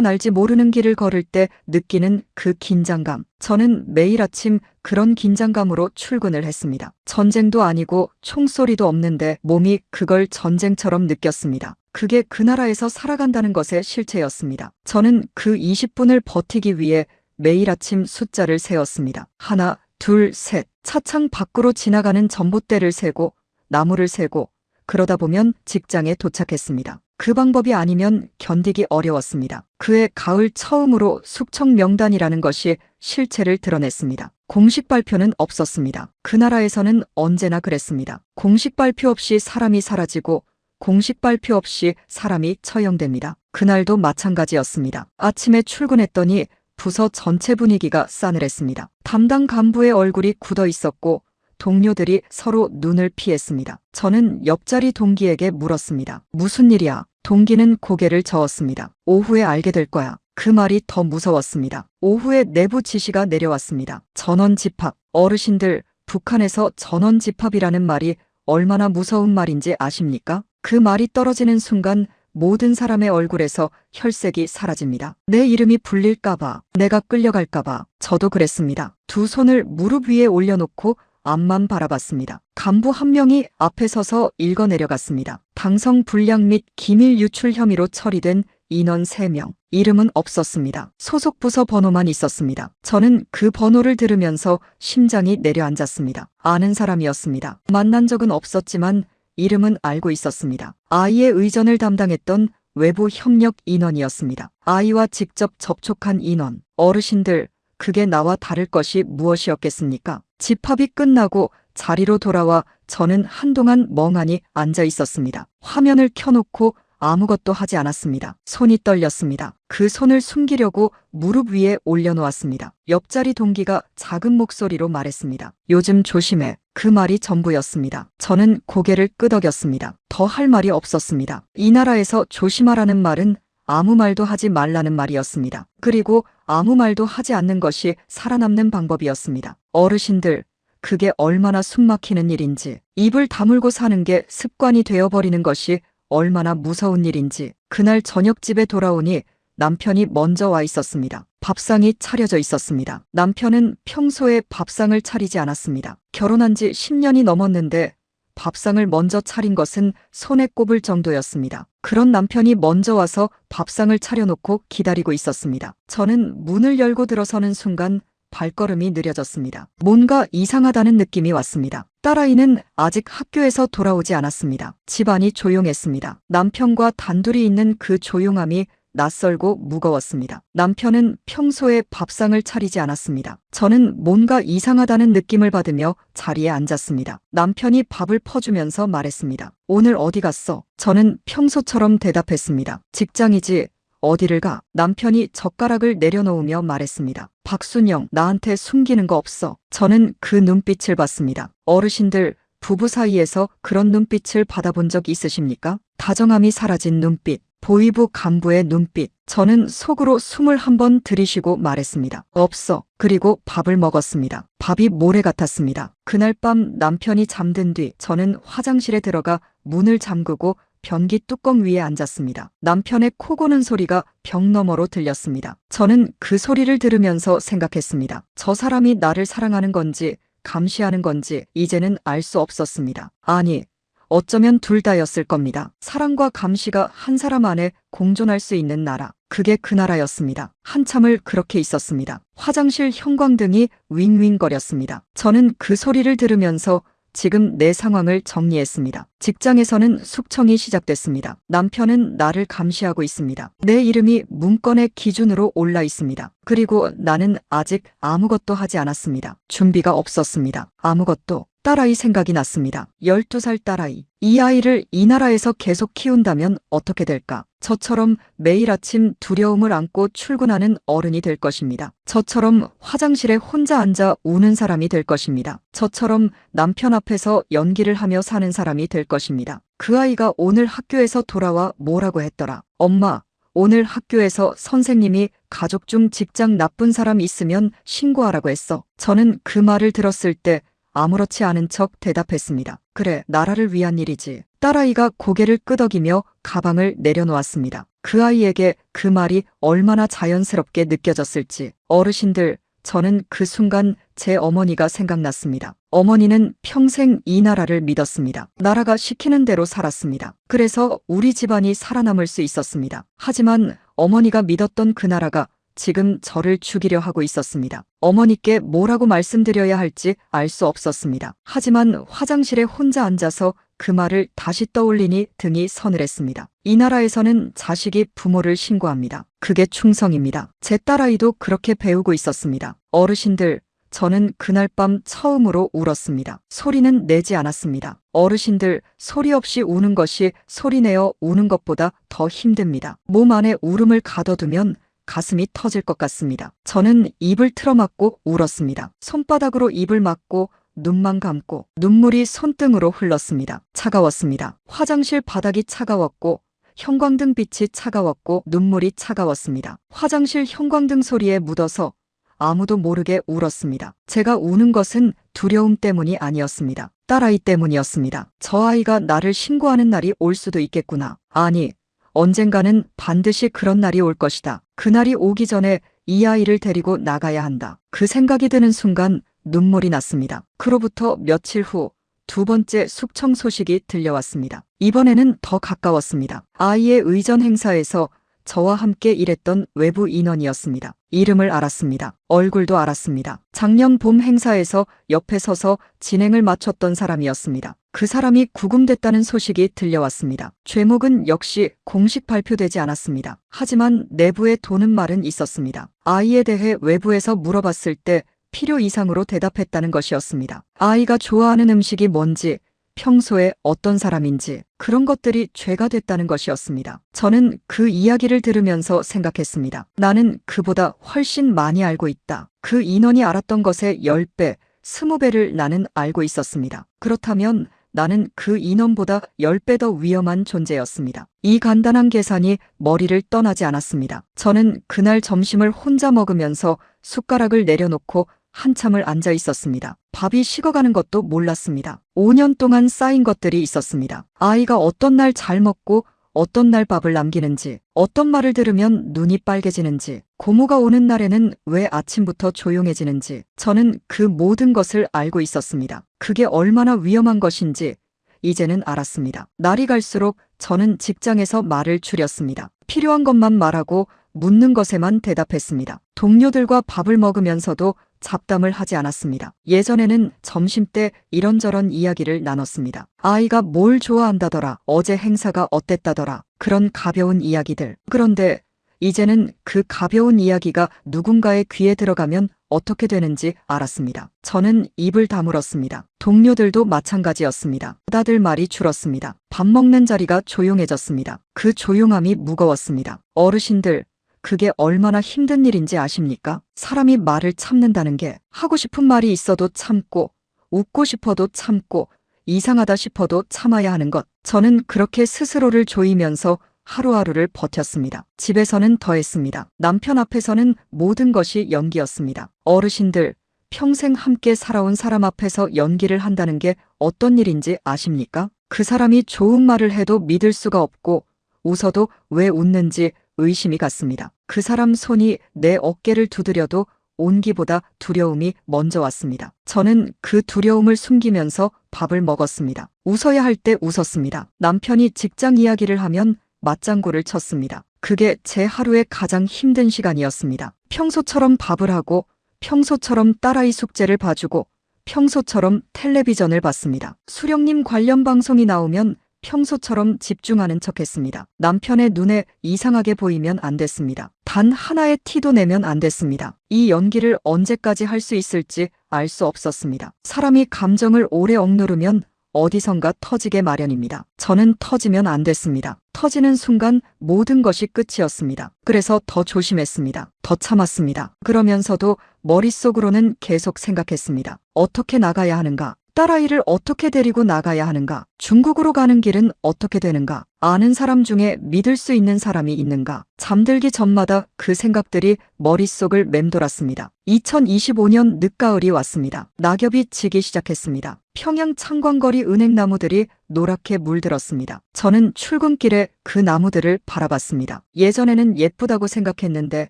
날지 모르는 길을 걸을 때 느끼는 그 긴장감. 저는 매일 아침 그런 긴장감으로 출근을 했습니다. 전쟁도 아니고 총소리도 없는데 몸이 그걸 전쟁처럼 느꼈습니다. 그게 그 나라에서 살아간다는 것의 실체였습니다. 저는 그 20분을 버티기 위해 매일 아침 숫자를 세었습니다. 하나, 둘, 셋. 차창 밖으로 지나가는 전봇대를 세고 나무를 세고 그러다 보면 직장에 도착했습니다. 그 방법이 아니면 견디기 어려웠습니다. 그해 가을 처음으로 숙청 명단이라는 것이 실체를 드러냈습니다. 공식 발표는 없었습니다. 그 나라에서는 언제나 그랬습니다. 공식 발표 없이 사람이 사라지고 공식 발표 없이 사람이 처형됩니다. 그날도 마찬가지였습니다. 아침에 출근했더니 부서 전체 분위기가 싸늘했습니다. 담당 간부의 얼굴이 굳어 있었고 동료들이 서로 눈을 피했습니다. 저는 옆자리 동기에게 물었습니다. 무슨 일이야? 동기는 고개를 저었습니다. 오후에 알게 될 거야. 그 말이 더 무서웠습니다. 오후에 내부 지시가 내려왔습니다. 전원 집합. 어르신들, 북한에서 전원 집합이라는 말이 얼마나 무서운 말인지 아십니까? 그 말이 떨어지는 순간 모든 사람의 얼굴에서 혈색이 사라집니다. 내 이름이 불릴까봐, 내가 끌려갈까봐. 저도 그랬습니다. 두 손을 무릎 위에 올려놓고 앞만 바라봤습니다. 간부 한 명이 앞에 서서 읽어내려갔습니다. 당성 불량 및 기밀 유출 혐의로 처리된 인원 3명. 이름은 없었습니다. 소속 부서 번호만 있었습니다. 저는 그 번호를 들으면서 심장이 내려앉았습니다. 아는 사람이었습니다. 만난 적은 없었지만 이름은 알고 있었습니다. 아이의 의전을 담당했던 외부 협력 인원이었습니다. 아이와 직접 접촉한 인원. 어르신들, 그게 나와 다를 것이 무엇이었겠습니까? 집합이 끝나고 자리로 돌아와 저는 한동안 멍하니 앉아 있었습니다. 화면을 켜놓고 아무것도 하지 않았습니다. 손이 떨렸습니다. 그 손을 숨기려고 무릎 위에 올려놓았습니다. 옆자리 동기가 작은 목소리로 말했습니다. 요즘 조심해. 그 말이 전부였습니다. 저는 고개를 끄덕였습니다. 더 할 말이 없었습니다. 이 나라에서 조심하라는 말은 아무 말도 하지 말라는 말이었습니다. 그리고 아무 말도 하지 않는 것이 살아남는 방법이었습니다. 어르신들, 그게 얼마나 숨막히는 일인지, 입을 다물고 사는 게 습관이 되어버리는 것이 얼마나 무서운 일인지. 그날 저녁 집에 돌아오니 남편이 먼저 와 있었습니다. 밥상이 차려져 있었습니다. 남편은 평소에 밥상을 차리지 않았습니다. 결혼한 지 10년이 넘었는데 밥상을 먼저 차린 것은 손에 꼽을 정도였습니다. 그런 남편이 먼저 와서 밥상을 차려놓고 기다리고 있었습니다. 저는 문을 열고 들어서는 순간 발걸음이 느려졌습니다. 뭔가 이상하다는 느낌이 왔습니다. 딸아이는 아직 학교에서 돌아오지 않았습니다. 집안이 조용했습니다. 남편과 단둘이 있는 그 조용함이 낯설고 무거웠습니다. 남편은 평소에 밥상을 차리지 않았습니다. 저는 뭔가 이상하다는 느낌을 받으며 자리에 앉았습니다. 남편이 밥을 퍼주면서 말했습니다. 오늘 어디 갔어? 저는 평소처럼 대답했습니다. 직장이지. 어디를 가? 남편이 젓가락을 내려놓으며 말했습니다. 박순영, 나한테 숨기는 거 없어. 저는 그 눈빛을 봤습니다. 어르신들, 부부 사이에서 그런 눈빛을 받아본 적 있으십니까? 다정함이 사라진 눈빛, 보위부 간부의 눈빛. 저는 속으로 숨을 한번 들이쉬고 말했습니다. 없어. 그리고 밥을 먹었습니다. 밥이 모래 같았습니다. 그날 밤 남편이 잠든 뒤 저는 화장실에 들어가 문을 잠그고 변기 뚜껑 위에 앉았습니다. 남편의 코 고는 소리가 벽 너머로 들렸습니다. 저는 그 소리를 들으면서 생각했습니다. 저 사람이 나를 사랑하는 건지 감시하는 건지 이제는 알 수 없었습니다. 아니, 어쩌면 둘 다였을 겁니다. 사랑과 감시가 한 사람 안에 공존할 수 있는 나라. 그게 그 나라였습니다. 한참을 그렇게 있었습니다. 화장실 형광등이 윙윙거렸습니다. 저는 그 소리를 들으면서 지금 내 상황을 정리했습니다. 직장에서는 숙청이 시작됐습니다. 남편은 나를 감시하고 있습니다. 내 이름이 문건의 기준으로 올라 있습니다. 그리고 나는 아직 아무것도 하지 않았습니다. 준비가 없었습니다. 아무것도. 딸아이 생각이 났습니다. 12살 딸아이. 이 아이를 이 나라에서 계속 키운다면 어떻게 될까? 저처럼 매일 아침 두려움을 안고 출근하는 어른이 될 것입니다. 저처럼 화장실에 혼자 앉아 우는 사람이 될 것입니다. 저처럼 남편 앞에서 연기를 하며 사는 사람이 될 것입니다. 그 아이가 오늘 학교에서 돌아와 뭐라고 했더라. 엄마, 오늘 학교에서 선생님이 가족 중 직장 나쁜 사람 있으면 신고하라고 했어. 저는 그 말을 들었을 때 아무렇지 않은 척 대답했습니다. 그래, 나라를 위한 일이지. 딸아이가 고개를 끄덕이며 가방을 내려놓았습니다. 그 아이에게 그 말이 얼마나 자연스럽게 느껴졌을지. 어르신들, 저는 그 순간 제 어머니가 생각났습니다. 어머니는 평생 이 나라를 믿었습니다. 나라가 시키는 대로 살았습니다. 그래서 우리 집안이 살아남을 수 있었습니다. 하지만 어머니가 믿었던 그 나라가 지금 저를 죽이려 하고 있었습니다. 어머니께 뭐라고 말씀드려야 할지 알 수 없었습니다. 하지만 화장실에 혼자 앉아서 그 말을 다시 떠올리니 등이 서늘했습니다. 이 나라에서는 자식이 부모를 신고합니다. 그게 충성입니다. 제 딸아이도 그렇게 배우고 있었습니다. 어르신들, 저는 그날 밤 처음으로 울었습니다. 소리는 내지 않았습니다. 어르신들, 소리 없이 우는 것이 소리내어 우는 것보다 더 힘듭니다. 몸 안에 울음을 가둬두면 가슴이 터질 것 같습니다. 저는 입을 틀어막고 울었습니다. 손바닥으로 입을 막고 눈만 감고 눈물이 손등으로 흘렀습니다. 차가웠습니다. 화장실 바닥이 차가웠고 형광등 빛이 차가웠고 눈물이 차가웠습니다. 화장실 형광등 소리에 묻어서 아무도 모르게 울었습니다. 제가 우는 것은 두려움 때문이 아니었습니다. 딸아이 때문이었습니다. 저 아이가 나를 신고하는 날이 올 수도 있겠구나. 아니, 언젠가는 반드시 그런 날이 올 것이다. 그날이 오기 전에 이 아이를 데리고 나가야 한다. 그 생각이 드는 순간 눈물이 났습니다. 그로부터 며칠 후 두 번째 숙청 소식이 들려왔습니다. 이번에는 더 가까웠습니다. 아이의 의전 행사에서 저와 함께 일했던 외부 인원이었습니다. 이름을 알았습니다. 얼굴도 알았습니다. 작년 봄 행사에서 옆에 서서 진행을 마쳤던 사람이었습니다. 그 사람이 구금됐다는 소식이 들려왔습니다. 죄목은 역시 공식 발표되지 않았습니다. 하지만 내부에 도는 말은 있었습니다. 아이에 대해 외부에서 물어봤을 때 필요 이상으로 대답했다는 것이었습니다. 아이가 좋아하는 음식이 뭔지, 평소에 어떤 사람인지 그런 것들이 죄가 됐다는 것이었습니다. 저는 그 이야기를 들으면서 생각했습니다. 나는 그보다 훨씬 많이 알고 있다. 그 인원이 알았던 것의 10배, 20배를 나는 알고 있었습니다. 그렇다면 나는 그 인원보다 10배 더 위험한 존재였습니다. 이 간단한 계산이 머리를 떠나지 않았습니다. 저는 그날 점심을 혼자 먹으면서 숟가락을 내려놓고 한참을 앉아 있었습니다. 밥이 식어가는 것도 몰랐습니다. 5년 동안 쌓인 것들이 있었습니다. 아이가 어떤 날 잘 먹고 어떤 날 밥을 남기는지, 어떤 말을 들으면 눈이 빨개지는지, 고모가 오는 날에는 왜 아침부터 조용해지는지 저는 그 모든 것을 알고 있었습니다. 그게 얼마나 위험한 것인지 이제는 알았습니다. 날이 갈수록 저는 직장에서 말을 줄였습니다. 필요한 것만 말하고 묻는 것에만 대답했습니다. 동료들과 밥을 먹으면서도 잡담을 하지 않았습니다. 예전에는 점심때 이런저런 이야기를 나눴습니다. 아이가 뭘 좋아한다더라, 어제 행사가 어땠다더라, 그런 가벼운 이야기들. 그런데 이제는 그 가벼운 이야기가 누군가의 귀에 들어가면 어떻게 되는지 알았습니다. 저는 입을 다물었습니다. 동료들도 마찬가지였습니다. 다들 말이 줄었습니다. 밥 먹는 자리가 조용해졌습니다. 그 조용함이 무거웠습니다. 어르신들, 그게 얼마나 힘든 일인지 아십니까? 사람이 말을 참는다는 게 하고 싶은 말이 있어도 참고 웃고 싶어도 참고 이상하다 싶어도 참아야 하는 것. 저는 그렇게 스스로를 조이면서 하루하루를 버텼습니다. 집에서는 더했습니다. 남편 앞에서는 모든 것이 연기였습니다. 어르신들, 평생 함께 살아온 사람 앞에서 연기를 한다는 게 어떤 일인지 아십니까? 그 사람이 좋은 말을 해도 믿을 수가 없고 웃어도 왜 웃는지 의심이 갔습니다. 그 사람 손이 내 어깨를 두드려도 온기보다 두려움이 먼저 왔습니다. 저는 그 두려움을 숨기면서 밥을 먹었습니다. 웃어야 할 때 웃었습니다. 남편이 직장 이야기를 하면 맞장구를 쳤습니다. 그게 제 하루의 가장 힘든 시간이었습니다. 평소처럼 밥을 하고 평소처럼 딸아이 숙제를 봐주고 평소처럼 텔레비전을 봤습니다. 수령님 관련 방송이 나오면 평소처럼 집중하는 척했습니다. 남편의 눈에 이상하게 보이면 안 됐습니다. 단 하나의 티도 내면 안 됐습니다. 이 연기를 언제까지 할 수 있을지 알 수 없었습니다. 사람이 감정을 오래 억누르면 어디선가 터지게 마련입니다. 저는 터지면 안 됐습니다. 터지는 순간 모든 것이 끝이었습니다. 그래서 더 조심했습니다. 더 참았습니다. 그러면서도 머릿속으로는 계속 생각했습니다. 어떻게 나가야 하는가? 딸아이를 어떻게 데리고 나가야 하는가? 중국으로 가는 길은 어떻게 되는가? 아는 사람 중에 믿을 수 있는 사람이 있는가? 잠들기 전마다 그 생각들이 머릿속을 맴돌았습니다. 2025년 늦가을이 왔습니다. 낙엽이 지기 시작했습니다. 평양 창광거리 은행나무들이 노랗게 물들었습니다. 저는 출근길에 그 나무들을 바라봤습니다. 예전에는 예쁘다고 생각했는데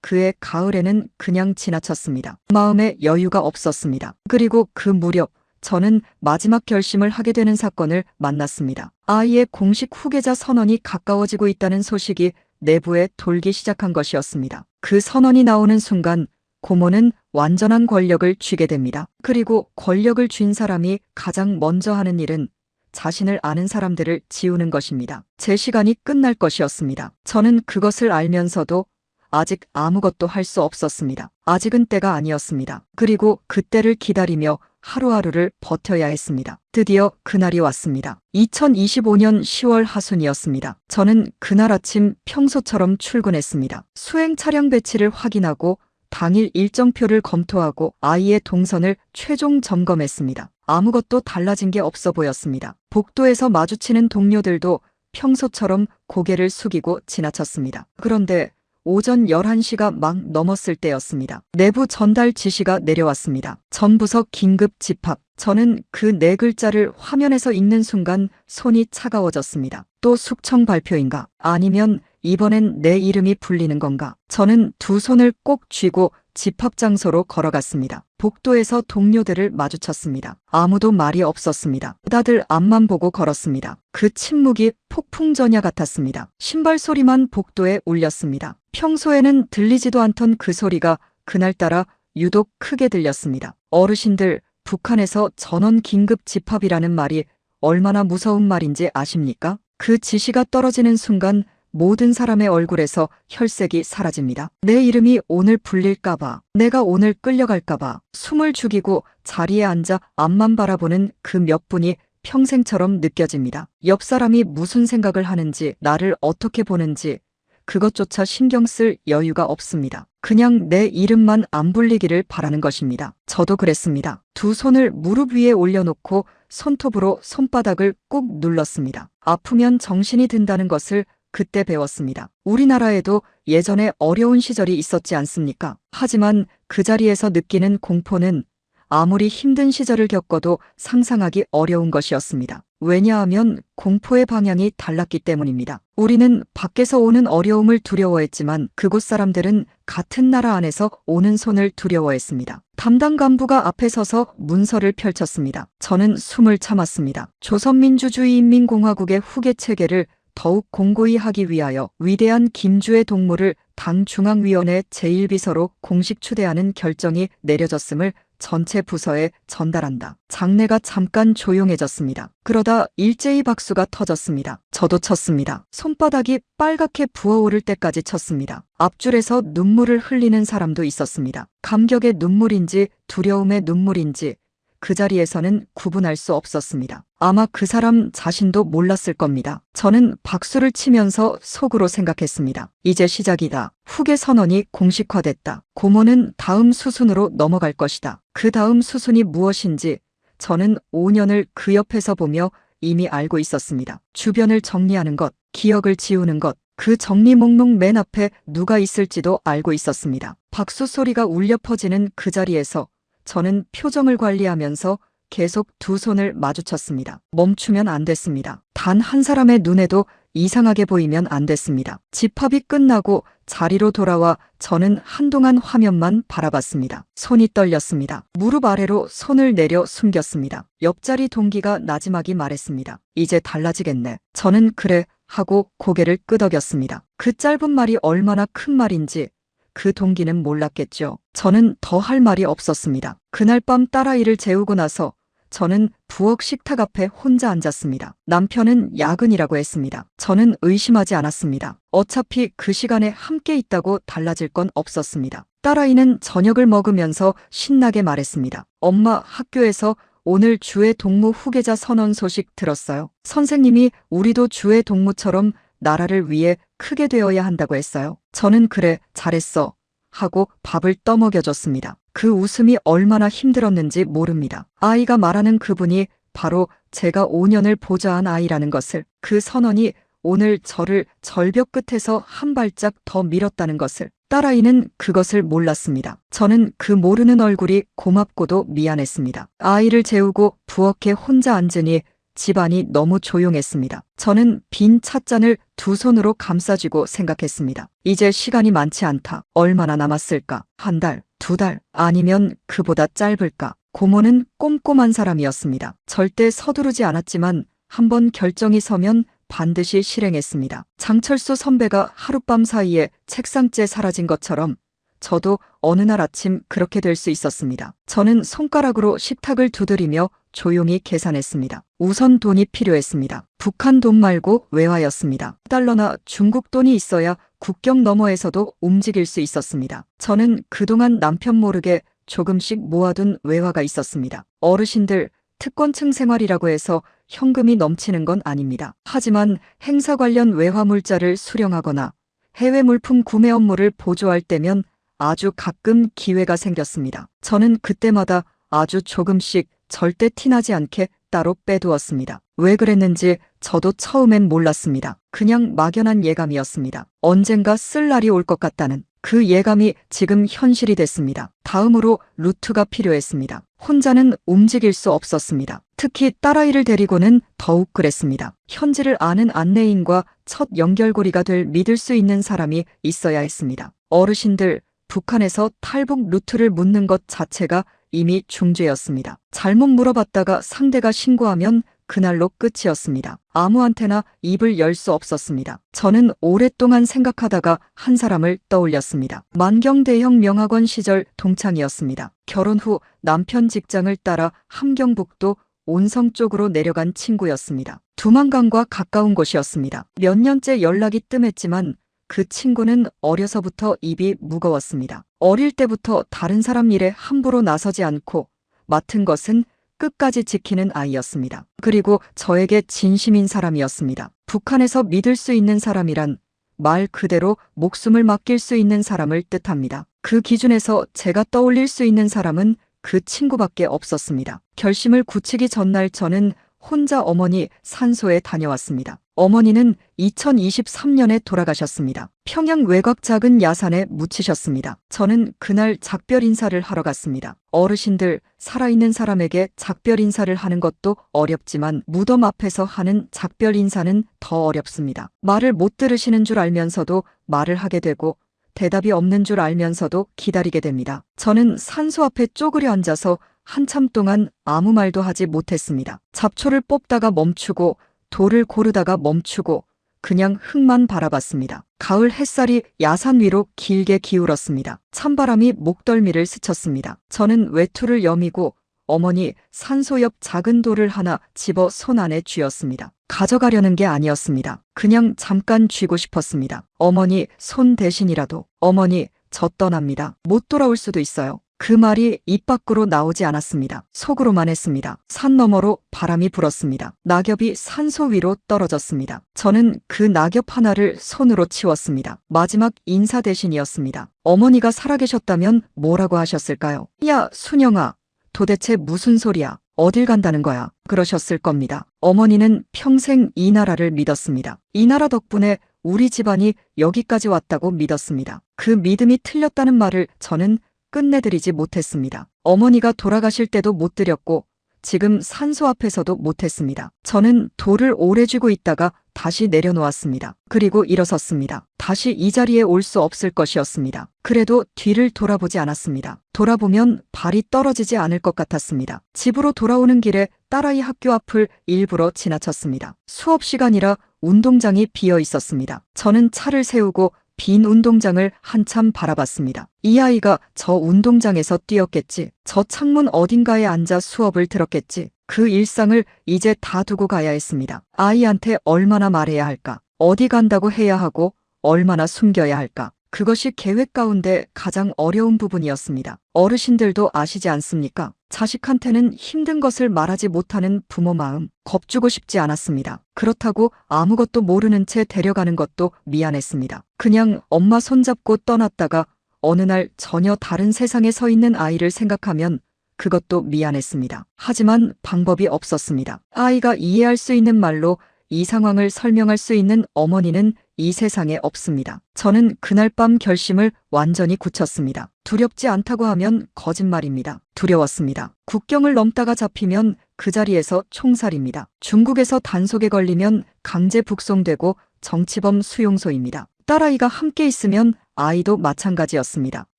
그해 가을에는 그냥 지나쳤습니다. 마음에 여유가 없었습니다. 그리고 그 무렵 저는 마지막 결심을 하게 되는 사건을 만났습니다. 아이의 공식 후계자 선언이 가까워지고 있다는 소식이 내부에 돌기 시작한 것이었습니다. 그 선언이 나오는 순간 고모는 완전한 권력을 쥐게 됩니다. 그리고 권력을 쥔 사람이 가장 먼저 하는 일은 자신을 아는 사람들을 지우는 것입니다. 제 시간이 끝날 것이었습니다. 저는 그것을 알면서도 아직 아무것도 할 수 없었습니다. 아직은 때가 아니었습니다. 그리고 그때를 기다리며 하루하루를 버텨야 했습니다. 드디어 그날이 왔습니다. 2025년 10월 하순이었습니다. 저는 그날 아침 평소처럼 출근했습니다. 수행 차량 배치를 확인하고 당일 일정표를 검토하고 아이의 동선을 최종 점검했습니다. 아무것도 달라진 게 없어 보였습니다. 복도에서 마주치는 동료들도 평소처럼 고개를 숙이고 지나쳤습니다. 그런데 오전 11시가 막 넘었을 때였습니다. 내부 전달 지시가 내려왔습니다. 전 부서 긴급 집합. 저는 그 네 글자를 화면에서 읽는 순간 손이 차가워졌습니다. 또 숙청 발표인가? 아니면 이번엔 내 이름이 불리는 건가? 저는 두 손을 꼭 쥐고 집합 장소로 걸어갔습니다. 복도에서 동료들을 마주쳤습니다. 아무도 말이 없었습니다. 다들 앞만 보고 걸었습니다. 그 침묵이 폭풍전야 같았습니다. 신발 소리만 복도에 울렸습니다. 평소에는 들리지도 않던 그 소리가 그날따라 유독 크게 들렸습니다. 어르신들, 북한에서 전원 긴급 집합이라는 말이 얼마나 무서운 말인지 아십니까? 그 지시가 떨어지는 순간 모든 사람의 얼굴에서 혈색이 사라집니다. 내 이름이 오늘 불릴까봐, 내가 오늘 끌려갈까봐 숨을 죽이고 자리에 앉아 앞만 바라보는 그 몇 분이 평생처럼 느껴집니다. 옆 사람이 무슨 생각을 하는지, 나를 어떻게 보는지 그것조차 신경 쓸 여유가 없습니다. 그냥 내 이름만 안 불리기를 바라는 것입니다. 저도 그랬습니다. 두 손을 무릎 위에 올려놓고 손톱으로 손바닥을 꾹 눌렀습니다. 아프면 정신이 든다는 것을 그때 배웠습니다. 우리나라에도 예전에 어려운 시절이 있었지 않습니까? 하지만 그 자리에서 느끼는 공포는 아무리 힘든 시절을 겪어도 상상하기 어려운 것이었습니다. 왜냐하면 공포의 방향이 달랐기 때문입니다. 우리는 밖에서 오는 어려움을 두려워했지만 그곳 사람들은 같은 나라 안에서 오는 손을 두려워했습니다. 담당 간부가 앞에 서서 문서를 펼쳤습니다. 저는 숨을 참았습니다. 조선민주주의인민공화국의 후계 체계를 더욱 공고히 하기 위하여 위대한 김주의 동무를 당 중앙위원회 제1비서로 공식 추대하는 결정이 내려졌음을 전체 부서에 전달한다. 장내가 잠깐 조용해졌습니다. 그러다 일제히 박수가 터졌습니다. 저도 쳤습니다. 손바닥이 빨갛게 부어오를 때까지 쳤습니다. 앞줄에서 눈물을 흘리는 사람도 있었습니다. 감격의 눈물인지 두려움의 눈물인지 그 자리에서는 구분할 수 없었습니다. 아마 그 사람 자신도 몰랐을 겁니다. 저는 박수를 치면서 속으로 생각했습니다. 이제 시작이다. 후계 선언이 공식화됐다. 고모는 다음 수순으로 넘어갈 것이다. 그 다음 수순이 무엇인지 저는 5년을 그 옆에서 보며 이미 알고 있었습니다. 주변을 정리하는 것, 기억을 지우는 것, 그 정리 목록 맨 앞에 누가 있을지도 알고 있었습니다. 박수 소리가 울려 퍼지는 그 자리에서 저는 표정을 관리하면서 계속 두 손을 마주쳤습니다. 멈추면 안 됐습니다. 단 한 사람의 눈에도 이상하게 보이면 안 됐습니다. 집합이 끝나고 자리로 돌아와 저는 한동안 화면만 바라봤습니다. 손이 떨렸습니다. 무릎 아래로 손을 내려 숨겼습니다. 옆자리 동기가 나지막이 말했습니다. 이제 달라지겠네. 저는 그래 하고 고개를 끄덕였습니다. 그 짧은 말이 얼마나 큰 말인지 그 동기는 몰랐겠죠. 저는 더 할 말이 없었습니다. 그날 밤 딸아이를 재우고 나서 저는 부엌 식탁 앞에 혼자 앉았습니다. 남편은 야근이라고 했습니다. 저는 의심하지 않았습니다. 어차피 그 시간에 함께 있다고 달라질 건 없었습니다. 딸아이는 저녁을 먹으면서 신나게 말했습니다. 엄마, 학교에서 오늘 주의 동무 후계자 선언 소식 들었어요. 선생님이 우리도 주의 동무처럼 나라를 위해 크게 되어야 한다고 했어요. 저는 그래, 잘했어 하고 밥을 떠먹여줬습니다. 그 웃음이 얼마나 힘들었는지 모릅니다. 아이가 말하는 그분이 바로 제가 5년을 보좌한 아이라는 것을, 그 선언이 오늘 저를 절벽 끝에서 한 발짝 더 밀었다는 것을, 딸아이는 그것을 몰랐습니다. 저는 그 모르는 얼굴이 고맙고도 미안했습니다. 아이를 재우고 부엌에 혼자 앉으니 집안이 너무 조용했습니다. 저는 빈 찻잔을 두 손으로 감싸쥐고 생각했습니다. 이제 시간이 많지 않다. 얼마나 남았을까? 한 달, 두 달, 아니면 그보다 짧을까? 고모는 꼼꼼한 사람이었습니다. 절대 서두르지 않았지만 한번 결정이 서면 반드시 실행했습니다. 장철수 선배가 하룻밤 사이에 책상째 사라진 것처럼 저도 어느 날 아침 그렇게 될 수 있었습니다. 저는 손가락으로 식탁을 두드리며 조용히 계산했습니다. 우선 돈이 필요했습니다. 북한 돈 말고 외화였습니다. 달러나 중국 돈이 있어야 국경 너머에서도 움직일 수 있었습니다. 저는 그동안 남편 모르게 조금씩 모아둔 외화가 있었습니다. 어르신들, 특권층 생활이라고 해서 현금이 넘치는 건 아닙니다. 하지만 행사 관련 외화 물자를 수령하거나 해외 물품 구매 업무를 보조할 때면 아주 가끔 기회가 생겼습니다. 저는 그때마다 아주 조금씩 절대 티나지 않게 따로 빼두었습니다. 왜 그랬는지 저도 처음엔 몰랐습니다. 그냥 막연한 예감이었습니다. 언젠가 쓸 날이 올 것 같다는 그 예감이 지금 현실이 됐습니다. 다음으로 루트가 필요했습니다. 혼자는 움직일 수 없었습니다. 특히 딸아이를 데리고는 더욱 그랬습니다. 현지를 아는 안내인과 첫 연결고리가 될 믿을 수 있는 사람이 있어야 했습니다. 어르신들, 북한에서 탈북 루트를 묻는 것 자체가 이미 중죄였습니다. 잘못 물어봤다가 상대가 신고하면 그날로 끝이었습니다. 아무한테나 입을 열 수 없었습니다. 저는 오랫동안 생각하다가 한 사람을 떠올렸습니다. 만경대형 명학원 시절 동창이었습니다. 결혼 후 남편 직장을 따라 함경북도 온성 쪽으로 내려간 친구였습니다. 두만강과 가까운 곳이었습니다. 몇 년째 연락이 뜸했지만 그 친구는 어려서부터 입이 무거웠습니다. 어릴 때부터 다른 사람 일에 함부로 나서지 않고 맡은 것은 끝까지 지키는 아이였습니다. 그리고 저에게 진심인 사람이었습니다. 북한에서 믿을 수 있는 사람이란 말 그대로 목숨을 맡길 수 있는 사람을 뜻합니다. 그 기준에서 제가 떠올릴 수 있는 사람은 그 친구밖에 없었습니다. 결심을 굳히기 전날 저는 혼자 어머니 산소에 다녀왔습니다. 어머니는 2023년에 돌아가셨습니다. 평양 외곽 작은 야산에 묻히셨습니다. 저는 그날 작별 인사를 하러 갔습니다. 어르신들, 살아있는 사람에게 작별 인사를 하는 것도 어렵지만 무덤 앞에서 하는 작별 인사는 더 어렵습니다. 말을 못 들으시는 줄 알면서도 말을 하게 되고 대답이 없는 줄 알면서도 기다리게 됩니다. 저는 산소 앞에 쪼그려 앉아서 한참 동안 아무 말도 하지 못했습니다. 잡초를 뽑다가 멈추고 돌을 고르다가 멈추고 그냥 흙만 바라봤습니다. 가을 햇살이 야산 위로 길게 기울었습니다. 찬바람이 목덜미를 스쳤습니다. 저는 외투를 여미고 어머니 산소 옆 작은 돌을 하나 집어 손 안에 쥐었습니다. 가져가려는 게 아니었습니다. 그냥 잠깐 쥐고 싶었습니다. 어머니 손 대신이라도. 어머니, 저 떠납니다. 못 돌아올 수도 있어요. 그 말이 입 밖으로 나오지 않았습니다. 속으로만 했습니다. 산 너머로 바람이 불었습니다. 낙엽이 산소 위로 떨어졌습니다. 저는 그 낙엽 하나를 손으로 치웠습니다. 마지막 인사 대신이었습니다. 어머니가 살아계셨다면 뭐라고 하셨을까요? 야, 순영아, 도대체 무슨 소리야? 어딜 간다는 거야? 그러셨을 겁니다. 어머니는 평생 이 나라를 믿었습니다. 이 나라 덕분에 우리 집안이 여기까지 왔다고 믿었습니다. 그 믿음이 틀렸다는 말을 저는 끝내드리지 못했습니다. 어머니가 돌아가실 때도 못 드렸고 지금 산소 앞에서도 못했습니다. 저는 돌을 오래 쥐고 있다가 다시 내려놓았습니다. 그리고 일어섰습니다. 다시 이 자리에 올 수 없을 것이었습니다. 그래도 뒤를 돌아보지 않았습니다. 돌아보면 발이 떨어지지 않을 것 같았습니다. 집으로 돌아오는 길에 딸아이 학교 앞을 일부러 지나쳤습니다. 수업 시간이라 운동장이 비어 있었습니다. 저는 차를 세우고 빈 운동장을 한참 바라봤습니다. 이 아이가 저 운동장에서 뛰었겠지. 저 창문 어딘가에 앉아 수업을 들었겠지. 그 일상을 이제 다 두고 가야 했습니다. 아이한테 얼마나 말해야 할까? 어디 간다고 해야 하고 얼마나 숨겨야 할까? 그것이 계획 가운데 가장 어려운 부분이었습니다. 어르신들도 아시지 않습니까? 자식한테는 힘든 것을 말하지 못하는 부모 마음, 겁주고 싶지 않았습니다. 그렇다고 아무것도 모르는 채 데려가는 것도 미안했습니다. 그냥 엄마 손잡고 떠났다가 어느 날 전혀 다른 세상에 서 있는 아이를 생각하면 그것도 미안했습니다. 하지만 방법이 없었습니다. 아이가 이해할 수 있는 말로 이 상황을 설명할 수 있는 어머니는 이 세상에 없습니다. 저는 그날 밤 결심을 완전히 굳혔습니다. 두렵지 않다고 하면 거짓말입니다. 두려웠습니다. 국경을 넘다가 잡히면 그 자리에서 총살입니다. 중국에서 단속에 걸리면 강제 북송되고 정치범 수용소입니다. 딸아이가 함께 있으면 아이도 마찬가지였습니다.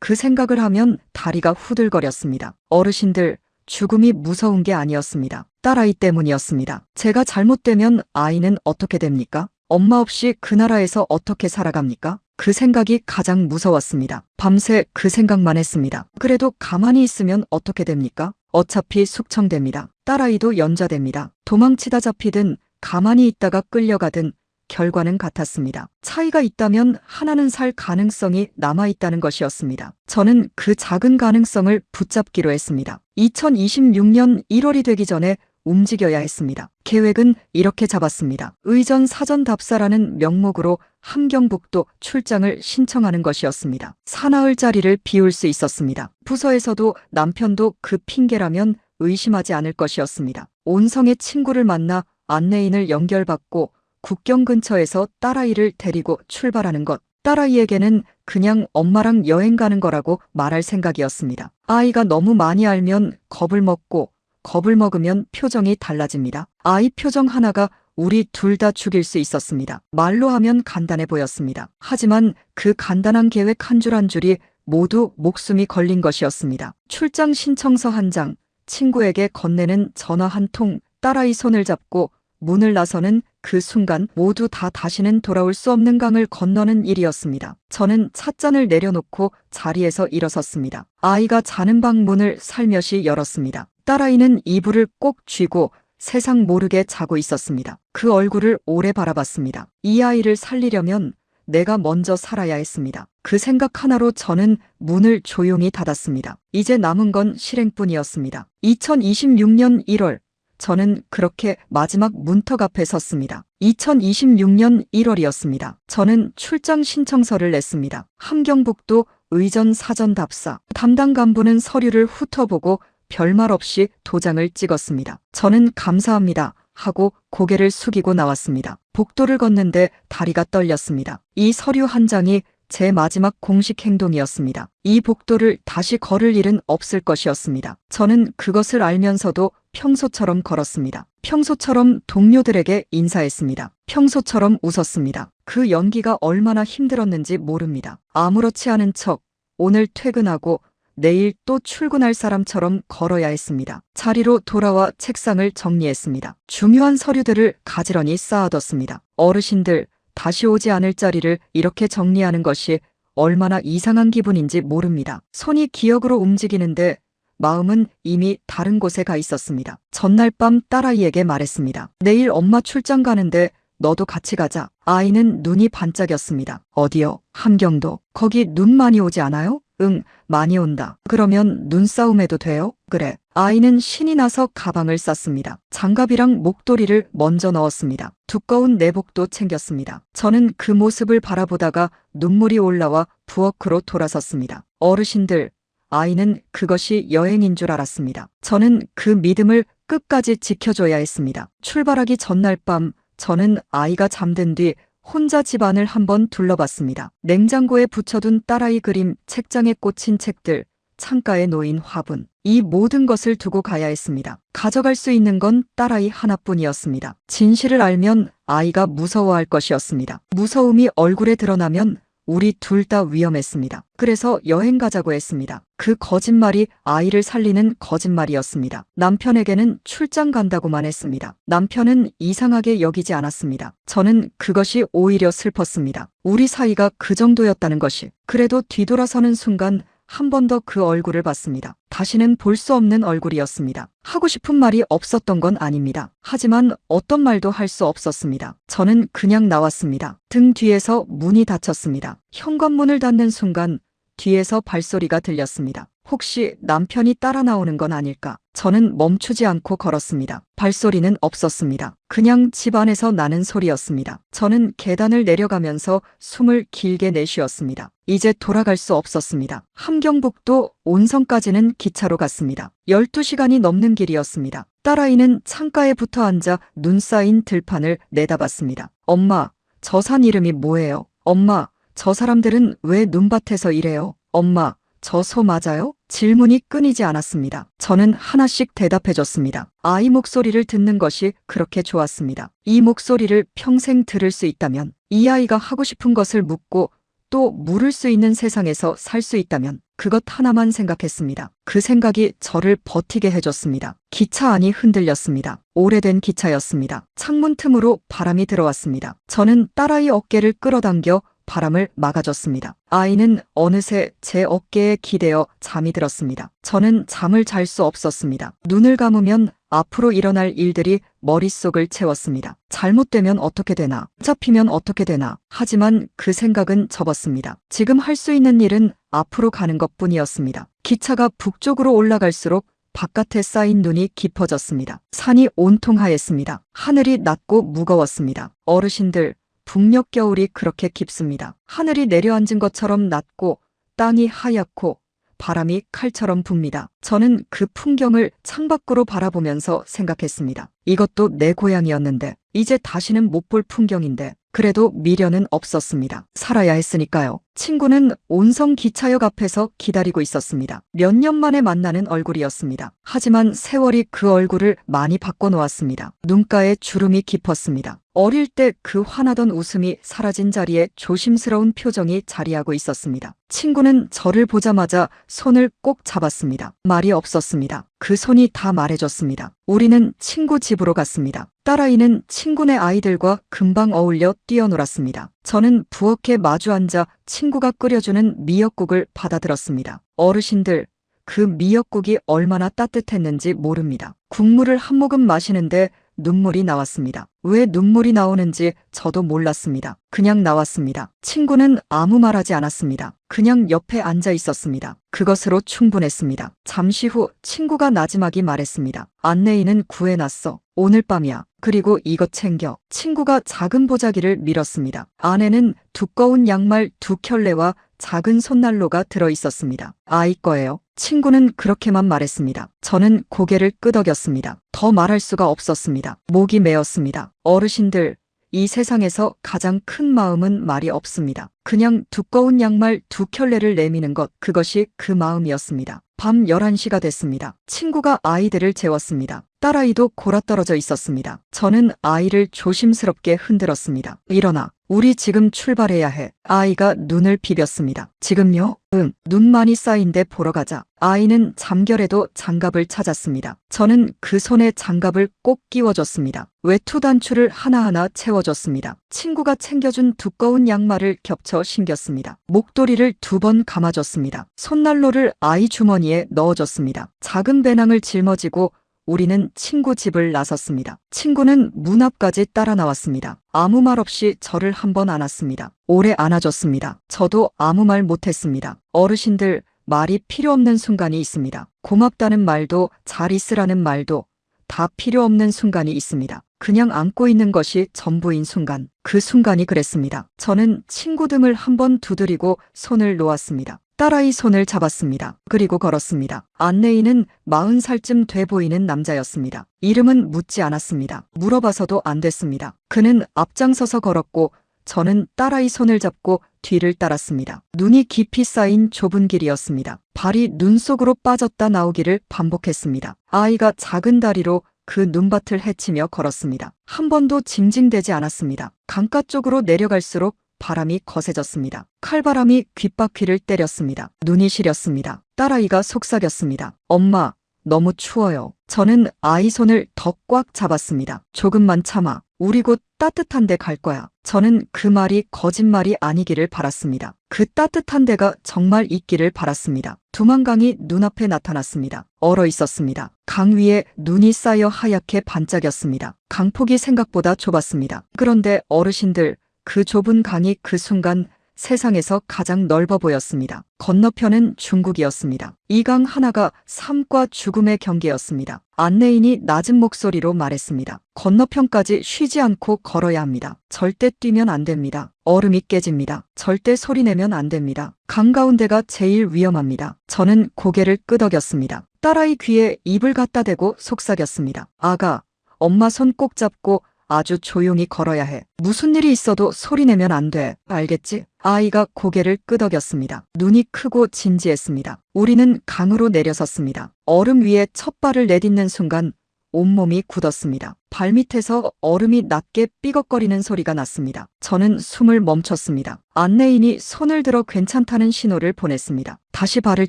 그 생각을 하면 다리가 후들거렸습니다. 어르신들, 죽음이 무서운 게 아니었습니다. 딸아이 때문이었습니다. 제가 잘못되면 아이는 어떻게 됩니까? 엄마 없이 그 나라에서 어떻게 살아갑니까? 그 생각이 가장 무서웠습니다. 밤새 그 생각만 했습니다. 그래도 가만히 있으면 어떻게 됩니까? 어차피 숙청됩니다. 딸아이도 연좌됩니다. 도망치다 잡히든 가만히 있다가 끌려가든 결과는 같았습니다. 차이가 있다면 하나는 살 가능성이 남아있다는 것이었습니다. 저는 그 작은 가능성을 붙잡기로 했습니다. 2026년 1월이 되기 전에 움직여야 했습니다. 계획은 이렇게 잡았습니다. 의전 사전 답사라는 명목으로 함경북도 출장을 신청하는 것이었습니다. 사나흘 자리를 비울 수 있었습니다. 부서에서도 남편도 그 핑계라면 의심하지 않을 것이었습니다. 온성의 친구를 만나 안내인을 연결받고 국경 근처에서 딸아이를 데리고 출발하는 것. 딸아이에게는 그냥 엄마랑 여행 가는 거라고 말할 생각이었습니다. 아이가 너무 많이 알면 겁을 먹고 겁을 먹으면 표정이 달라집니다. 아이 표정 하나가 우리 둘 다 죽일 수 있었습니다. 말로 하면 간단해 보였습니다. 하지만 그 간단한 계획 한 줄 한 줄이 모두 목숨이 걸린 것이었습니다. 출장 신청서 한 장, 친구에게 건네는 전화 한 통, 딸아이 손을 잡고 문을 나서는 그 순간 모두 다 다시는 돌아올 수 없는 강을 건너는 일이었습니다. 저는 찻잔을 내려놓고 자리에서 일어섰습니다. 아이가 자는 방 문을 살며시 열었습니다. 딸아이는 이불을 꼭 쥐고 세상 모르게 자고 있었습니다. 그 얼굴을 오래 바라봤습니다. 이 아이를 살리려면 내가 먼저 살아야 했습니다. 그 생각 하나로 저는 문을 조용히 닫았습니다. 이제 남은 건 실행뿐이었습니다. 2026년 1월 저는 그렇게 마지막 문턱 앞에 섰습니다. 2026년 1월이었습니다. 저는 출장 신청서를 냈습니다. 함경북도 의전 사전 답사. 담당 간부는 서류를 훑어보고 별말 없이 도장을 찍었습니다. 저는 감사합니다 하고 고개를 숙이고 나왔습니다. 복도를 걷는데 다리가 떨렸습니다. 이 서류 한 장이 제 마지막 공식 행동이었습니다. 이 복도를 다시 걸을 일은 없을 것이었습니다. 저는 그것을 알면서도 평소처럼 걸었습니다. 평소처럼 동료들에게 인사했습니다. 평소처럼 웃었습니다. 그 연기가 얼마나 힘들었는지 모릅니다. 아무렇지 않은 척 오늘 퇴근하고 내일 또 출근할 사람처럼 걸어야 했습니다. 자리로 돌아와 책상을 정리했습니다. 중요한 서류들을 가지런히 쌓아뒀습니다. 어르신들, 다시 오지 않을 자리를 이렇게 정리하는 것이 얼마나 이상한 기분인지 모릅니다. 손이 기억으로 움직이는데 마음은 이미 다른 곳에 가 있었습니다. 전날 밤 딸아이에게 말했습니다. 내일 엄마 출장 가는데 너도 같이 가자. 아이는 눈이 반짝였습니다. 어디요? 함경도. 거기 눈 많이 오지 않아요? 응, 많이 온다. 그러면 눈싸움해도 돼요? 그래. 아이는 신이 나서 가방을 쌌습니다. 장갑이랑 목도리를 먼저 넣었습니다. 두꺼운 내복도 챙겼습니다. 저는 그 모습을 바라보다가 눈물이 올라와 부엌으로 돌아섰습니다. 어르신들, 아이는 그것이 여행인 줄 알았습니다. 저는 그 믿음을 끝까지 지켜줘야 했습니다. 출발하기 전날 밤, 저는 아이가 잠든 뒤 혼자 집안을 한번 둘러봤습니다. 냉장고에 붙여둔 딸아이 그림, 책장에 꽂힌 책들, 창가에 놓인 화분. 이 모든 것을 두고 가야 했습니다. 가져갈 수 있는 건 딸아이 하나뿐이었습니다. 진실을 알면 아이가 무서워할 것이었습니다. 무서움이 얼굴에 드러나면 우리 둘 다 위험했습니다. 그래서 여행 가자고 했습니다. 그 거짓말이 아이를 살리는 거짓말이었습니다. 남편에게는 출장 간다고만 했습니다. 남편은 이상하게 여기지 않았습니다. 저는 그것이 오히려 슬펐습니다. 우리 사이가 그 정도였다는 것이. 그래도 뒤돌아서는 순간 한 번 더 그 얼굴을 봤습니다. 다시는 볼 수 없는 얼굴이었습니다. 하고 싶은 말이 없었던 건 아닙니다. 하지만 어떤 말도 할 수 없었습니다. 저는 그냥 나왔습니다. 등 뒤에서 문이 닫혔습니다. 현관문을 닫는 순간 뒤에서 발소리가 들렸습니다. 혹시 남편이 따라 나오는 건 아닐까? 저는 멈추지 않고 걸었습니다. 발소리는 없었습니다. 그냥 집 안에서 나는 소리였습니다. 저는 계단을 내려가면서 숨을 길게 내쉬었습니다. 이제 돌아갈 수 없었습니다. 함경북도 온성까지는 기차로 갔습니다. 12시간이 넘는 길이었습니다. 딸아이는 창가에 붙어 앉아 눈 쌓인 들판을 내다봤습니다. 엄마, 저 산 이름이 뭐예요? 엄마, 저 사람들은 왜 눈밭에서 일해요? 엄마, 저 소 맞아요? 질문이 끊이지 않았습니다. 저는 하나씩 대답해줬습니다. 아이 목소리를 듣는 것이 그렇게 좋았습니다. 이 목소리를 평생 들을 수 있다면, 이 아이가 하고 싶은 것을 묻고 또 물을 수 있는 세상에서 살 수 있다면 그것 하나만 생각했습니다. 그 생각이 저를 버티게 해줬습니다. 기차 안이 흔들렸습니다. 오래된 기차였습니다. 창문 틈으로 바람이 들어왔습니다. 저는 딸아이 어깨를 끌어당겨 바람을 막아줬습니다. 아이는 어느새 제 어깨에 기대어 잠이 들었습니다. 저는 잠을 잘 수 없었습니다. 눈을 감으면 앞으로 일어날 일들이 머릿속을 채웠습니다. 잘못되면 어떻게 되나, 잡히면 어떻게 되나. 하지만 그 생각은 접었습니다. 지금 할 수 있는 일은 앞으로 가는 것뿐이었습니다. 기차가 북쪽으로 올라갈수록 바깥에 쌓인 눈이 깊어졌습니다. 산이 온통 하였습니다. 하늘이 낮고 무거웠습니다. 어르신들, 북녘 겨울이 그렇게 깊습니다. 하늘이 내려앉은 것처럼 낮고 땅이 하얗고 바람이 칼처럼 붑니다. 저는 그 풍경을 창밖으로 바라보면서 생각했습니다. 이것도 내 고향이었는데, 이제 다시는 못 볼 풍경인데, 그래도 미련은 없었습니다. 살아야 했으니까요. 친구는 온성 기차역 앞에서 기다리고 있었습니다. 몇 년 만에 만나는 얼굴이었습니다. 하지만 세월이 그 얼굴을 많이 바꿔놓았습니다. 눈가에 주름이 깊었습니다. 어릴 때 그 환하던 웃음이 사라진 자리에 조심스러운 표정이 자리하고 있었습니다. 친구는 저를 보자마자 손을 꼭 잡았습니다. 말이 없었습니다. 그 손이 다 말해줬습니다. 우리는 친구 집으로 갔습니다. 딸아이는 친구네 아이들과 금방 어울려 뛰어놀았습니다. 저는 부엌에 마주 앉아 친구가 끓여주는 미역국을 받아들었습니다. 어르신들, 그 미역국이 얼마나 따뜻했는지 모릅니다. 국물을 한 모금 마시는데 눈물이 나왔습니다. 왜 눈물이 나오는지 저도 몰랐습니다. 그냥 나왔습니다. 친구는 아무 말하지 않았습니다. 그냥 옆에 앉아 있었습니다. 그것으로 충분했습니다. 잠시 후 친구가 나지막이 말했습니다. 안내인은 구해놨어. 오늘 밤이야. 그리고 이것 챙겨. 친구가 작은 보자기를 밀었습니다. 안에는 두꺼운 양말 2켤레와 작은 손난로가 들어있었습니다. 아이 거예요. 친구는 그렇게만 말했습니다. 저는 고개를 끄덕였습니다. 더 말할 수가 없었습니다. 목이 메었습니다. 어르신들, 이 세상에서 가장 큰 마음은 말이 없습니다. 그냥 두꺼운 양말 2켤레를 내미는 것, 그것이 그 마음이었습니다. 밤 11시가 됐습니다. 친구가 아이들을 재웠습니다. 딸아이도 골아떨어져 있었습니다. 저는 아이를 조심스럽게 흔들었습니다. 일어나. 우리 지금 출발해야 해. 아이가 눈을 비볐습니다. 지금요? 응. 눈 많이 쌓인 데 보러 가자. 아이는 잠결에도 장갑을 찾았습니다. 저는 그 손에 장갑을 꼭 끼워줬습니다. 외투 단추를 하나하나 채워줬습니다. 친구가 챙겨준 두꺼운 양말을 겹쳐 신겼습니다. 목도리를 2번 감아줬습니다. 손난로를 아이 주머니에 넣어줬습니다. 작은 배낭을 짊어지고 우리는 친구 집을 나섰습니다. 친구는 문 앞까지 따라 나왔습니다. 아무 말 없이 저를 한번 안았습니다. 오래 안아줬습니다. 저도 아무 말 못했습니다. 어르신들, 말이 필요 없는 순간이 있습니다. 고맙다는 말도 잘 있으라는 말도 다 필요 없는 순간이 있습니다. 그냥 안고 있는 것이 전부인 순간, 그 순간이 그랬습니다. 저는 친구 등을 한번 두드리고 손을 놓았습니다. 딸아이 손을 잡았습니다. 그리고 걸었습니다. 안내인은 40살쯤 돼 보이는 남자였습니다. 이름은 묻지 않았습니다. 물어봐서도 안 됐습니다. 그는 앞장서서 걸었고 저는 딸아이 손을 잡고 뒤를 따랐습니다. 눈이 깊이 쌓인 좁은 길이었습니다. 발이 눈 속으로 빠졌다 나오기를 반복했습니다. 아이가 작은 다리로 그 눈밭을 헤치며 걸었습니다. 한 번도 징징대지 않았습니다. 강가 쪽으로 내려갈수록 바람이 거세졌습니다. 칼바람이 귓바퀴를 때렸습니다. 눈이 시렸습니다. 딸아이가 속삭였습니다. 엄마, 너무 추워요. 저는 아이 손을 더 꽉 잡았습니다. 조금만 참아. 우리 곧 따뜻한 데 갈 거야. 저는 그 말이 거짓말이 아니기를 바랐습니다. 그 따뜻한 데가 정말 있기를 바랐습니다. 두만강이 눈앞에 나타났습니다. 얼어 있었습니다. 강 위에 눈이 쌓여 하얗게 반짝였습니다. 강폭이 생각보다 좁았습니다. 그런데 어르신들, 그 좁은 강이 그 순간 세상에서 가장 넓어 보였습니다. 건너편은 중국이었습니다. 이 강 하나가 삶과 죽음의 경계였습니다. 안내인이 낮은 목소리로 말했습니다. 건너편까지 쉬지 않고 걸어야 합니다. 절대 뛰면 안 됩니다. 얼음이 깨집니다. 절대 소리내면 안 됩니다. 강 가운데가 제일 위험합니다. 저는 고개를 끄덕였습니다. 딸아이 귀에 입을 갖다 대고 속삭였습니다. 아가, 엄마 손 꼭 잡고 아주 조용히 걸어야 해. 무슨 일이 있어도 소리내면 안 돼. 알겠지? 아이가 고개를 끄덕였습니다. 눈이 크고 진지했습니다. 우리는 강으로 내려섰습니다. 얼음 위에 첫 발을 내딛는 순간 온몸이 굳었습니다. 발밑에서 얼음이 낮게 삐걱거리는 소리가 났습니다. 저는 숨을 멈췄습니다. 안내인이 손을 들어 괜찮다는 신호를 보냈습니다. 다시 발을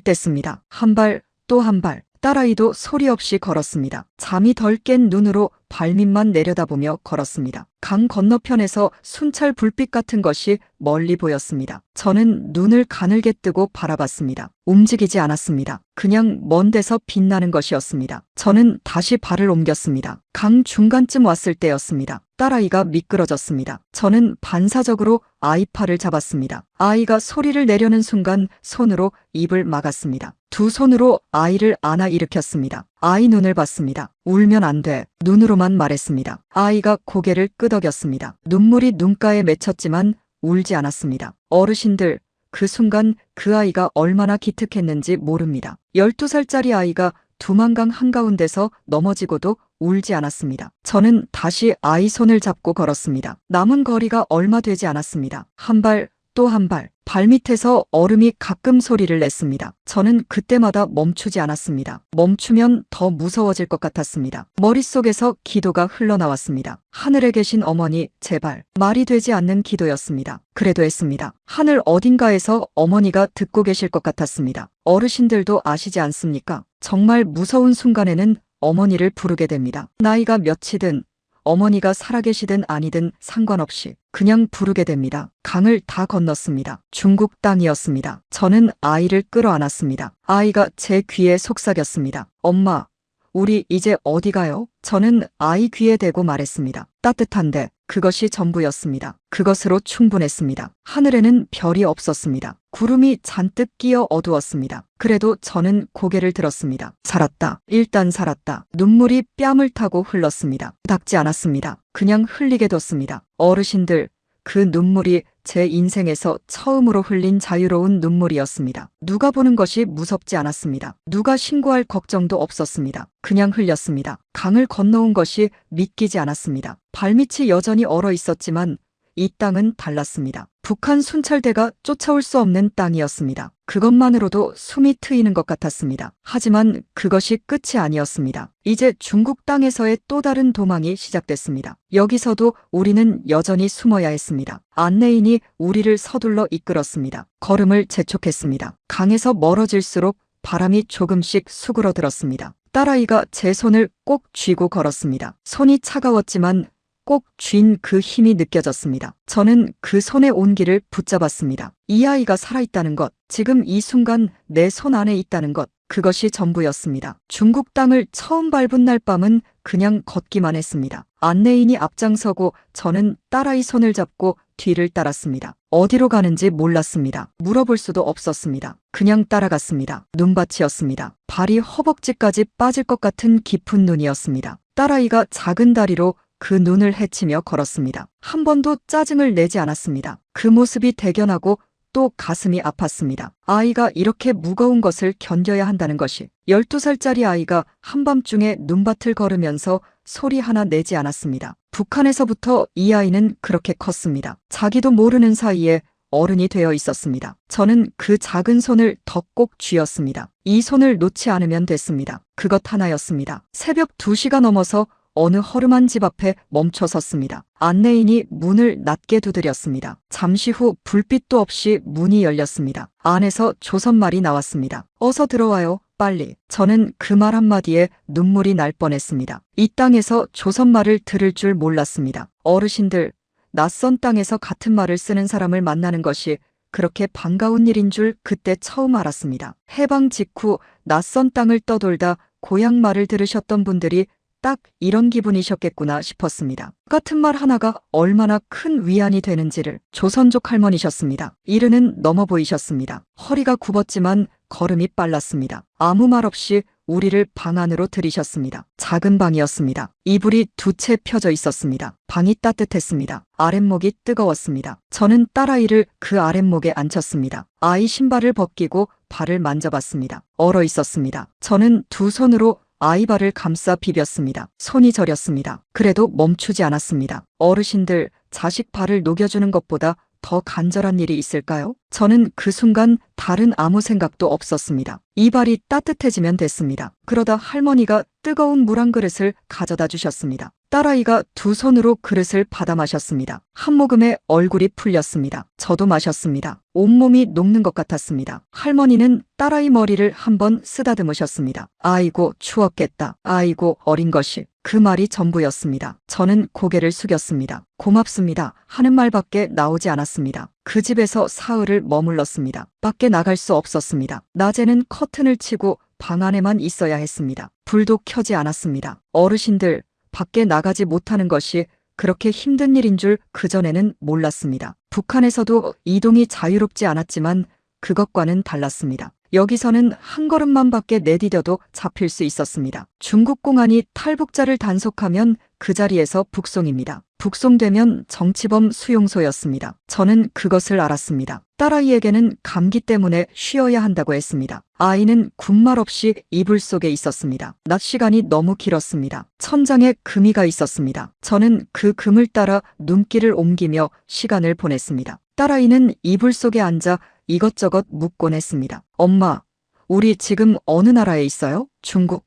뗐습니다. 한 발, 또 한 발. 딸아이도 소리 없이 걸었습니다. 잠이 덜 깬 눈으로 발밑만 내려다보며 걸었습니다. 강 건너편에서 순찰 불빛 같은 것이 멀리 보였습니다. 저는 눈을 가늘게 뜨고 바라봤습니다. 움직이지 않았습니다. 그냥 먼 데서 빛나는 것이었습니다. 저는 다시 발을 옮겼습니다. 강 중간쯤 왔을 때였습니다. 딸아이가 미끄러졌습니다. 저는 반사적으로 아이 팔을 잡았습니다. 아이가 소리를 내려는 순간 손으로 입을 막았습니다. 두 손으로 아이를 안아 일으켰습니다. 아이 눈을 봤습니다. 울면 안 돼. 눈으로만 말했습니다. 아이가 고개를 끄덕였습니다. 눈물이 눈가에 맺혔지만 울지 않았습니다. 어르신들, 그 순간 그 아이가 얼마나 기특했는지 모릅니다. 12살짜리 아이가 두만강 한가운데서 넘어지고도 울지 않았습니다. 저는 다시 아이 손을 잡고 걸었습니다. 남은 거리가 얼마 되지 않았습니다. 한 발, 또 한 발. 발밑에서 얼음이 가끔 소리를 냈습니다. 저는 그때마다 멈추지 않았습니다. 멈추면 더 무서워질 것 같았습니다. 머릿속에서 기도가 흘러나왔습니다. 하늘에 계신 어머니, 제발. 말이 되지 않는 기도였습니다. 그래도 했습니다. 하늘 어딘가에서 어머니가 듣고 계실 것 같았습니다. 어르신들도 아시지 않습니까? 정말 무서운 순간에는 어머니를 부르게 됩니다. 나이가 몇이든 어머니가 살아계시든 아니든 상관없이 그냥 부르게 됩니다. 강을 다 건넜습니다. 중국 땅이었습니다. 저는 아이를 끌어안았습니다. 아이가 제 귀에 속삭였습니다. 엄마, 우리 이제 어디 가요? 저는 아이 귀에 대고 말했습니다. 따뜻한데 그것이 전부였습니다. 그것으로 충분했습니다. 하늘에는 별이 없었습니다. 구름이 잔뜩 끼어 어두웠습니다. 그래도 저는 고개를 들었습니다. 살았다. 일단 살았다. 눈물이 뺨을 타고 흘렀습니다. 닦지 않았습니다. 그냥 흘리게 뒀습니다. 어르신들, 그 눈물이 제 인생에서 처음으로 흘린 자유로운 눈물이었습니다. 누가 보는 것이 무섭지 않았습니다. 누가 신고할 걱정도 없었습니다. 그냥 흘렸습니다. 강을 건너온 것이 믿기지 않았습니다. 발밑이 여전히 얼어 있었지만 이 땅은 달랐습니다. 북한 순찰대가 쫓아올 수 없는 땅이었습니다. 그것만으로도 숨이 트이는 것 같았습니다. 하지만 그것이 끝이 아니었습니다. 이제 중국 땅에서의 또 다른 도망이 시작됐습니다. 여기서도 우리는 여전히 숨어야 했습니다. 안내인이 우리를 서둘러 이끌었습니다. 걸음을 재촉했습니다. 강에서 멀어질수록 바람이 조금씩 수그러들었습니다. 딸아이가 제 손을 꼭 쥐고 걸었습니다. 손이 차가웠지만 꼭 쥔 그 힘이 느껴졌습니다. 저는 그 손의 온기를 붙잡았습니다. 이 아이가 살아있다는 것, 지금 이 순간 내 손 안에 있다는 것, 그것이 전부였습니다. 중국 땅을 처음 밟은 날 밤은 그냥 걷기만 했습니다. 안내인이 앞장서고 저는 딸아이 손을 잡고 뒤를 따랐습니다. 어디로 가는지 몰랐습니다. 물어볼 수도 없었습니다. 그냥 따라갔습니다. 눈밭이었습니다. 발이 허벅지까지 빠질 것 같은 깊은 눈이었습니다. 딸아이가 작은 다리로 그 눈을 헤치며 걸었습니다. 한 번도 짜증을 내지 않았습니다. 그 모습이 대견하고 또 가슴이 아팠습니다. 아이가 이렇게 무거운 것을 견뎌야 한다는 것이. 12살짜리 아이가 한밤중에 눈밭을 걸으면서 소리 하나 내지 않았습니다. 북한에서부터 이 아이는 그렇게 컸습니다. 자기도 모르는 사이에 어른이 되어 있었습니다. 저는 그 작은 손을 더 꼭 쥐었습니다. 이 손을 놓지 않으면 됐습니다. 그것 하나였습니다. 새벽 2시가 넘어서 어느 허름한 집 앞에 멈춰 섰습니다. 안내인이 문을 낮게 두드렸습니다. 잠시 후 불빛도 없이 문이 열렸습니다. 안에서 조선말이 나왔습니다. 어서 들어와요, 빨리. 저는 그 말 한마디에 눈물이 날 뻔했습니다. 이 땅에서 조선말을 들을 줄 몰랐습니다. 어르신들, 낯선 땅에서 같은 말을 쓰는 사람을 만나는 것이 그렇게 반가운 일인 줄 그때 처음 알았습니다. 해방 직후 낯선 땅을 떠돌다 고향 말을 들으셨던 분들이 딱 이런 기분이셨겠구나 싶었습니다. 같은 말 하나가 얼마나 큰 위안이 되는지를. 조선족 할머니셨습니다. 이르는 넘어 보이셨습니다. 허리가 굽었지만 걸음이 빨랐습니다. 아무 말 없이 우리를 방 안으로 들이셨습니다. 작은 방이었습니다. 이불이 2채 펴져 있었습니다. 방이 따뜻했습니다. 아랫목이 뜨거웠습니다. 저는 딸아이를 그 아랫목에 앉혔습니다. 아이 신발을 벗기고 발을 만져봤습니다. 얼어 있었습니다. 저는 두 손으로 아이 발을 감싸 비볐습니다. 손이 저렸습니다. 그래도 멈추지 않았습니다. 어르신들, 자식 발을 녹여주는 것보다 더 간절한 일이 있을까요? 저는 그 순간 다른 아무 생각도 없었습니다. 이 발이 따뜻해지면 됐습니다. 그러다 할머니가 뜨거운 물 한 그릇을 가져다 주셨습니다. 딸아이가 두 손으로 그릇을 받아 마셨습니다. 한 모금에 얼굴이 풀렸습니다. 저도 마셨습니다. 온몸이 녹는 것 같았습니다. 할머니는 딸아이 머리를 한번 쓰다듬으셨습니다. 아이고 추웠겠다. 아이고 어린 것이. 그 말이 전부였습니다. 저는 고개를 숙였습니다. 고맙습니다 하는 말밖에 나오지 않았습니다. 그 집에서 사흘을 머물렀습니다. 밖에 나갈 수 없었습니다. 낮에는 커튼을 치고 방 안에만 있어야 했습니다. 불도 켜지 않았습니다. 어르신들, 밖에 나가지 못하는 것이 그렇게 힘든 일인 줄 그전에는 몰랐습니다. 북한에서도 이동이 자유롭지 않았지만 그것과는 달랐습니다. 여기서는 한 걸음만 밖에 내디뎌도 잡힐 수 있었습니다. 중국 공안이 탈북자를 단속하면 그 자리에서 북송입니다. 북송되면 정치범 수용소였습니다. 저는 그것을 알았습니다. 딸아이에게는 감기 때문에 쉬어야 한다고 했습니다. 아이는 군말 없이 이불 속에 있었습니다. 낮 시간이 너무 길었습니다. 천장에 금이가 있었습니다. 저는 그 금을 따라 눈길을 옮기며 시간을 보냈습니다. 딸아이는 이불 속에 앉아 이것저것 묻곤 했습니다. 엄마, 우리 지금 어느 나라에 있어요?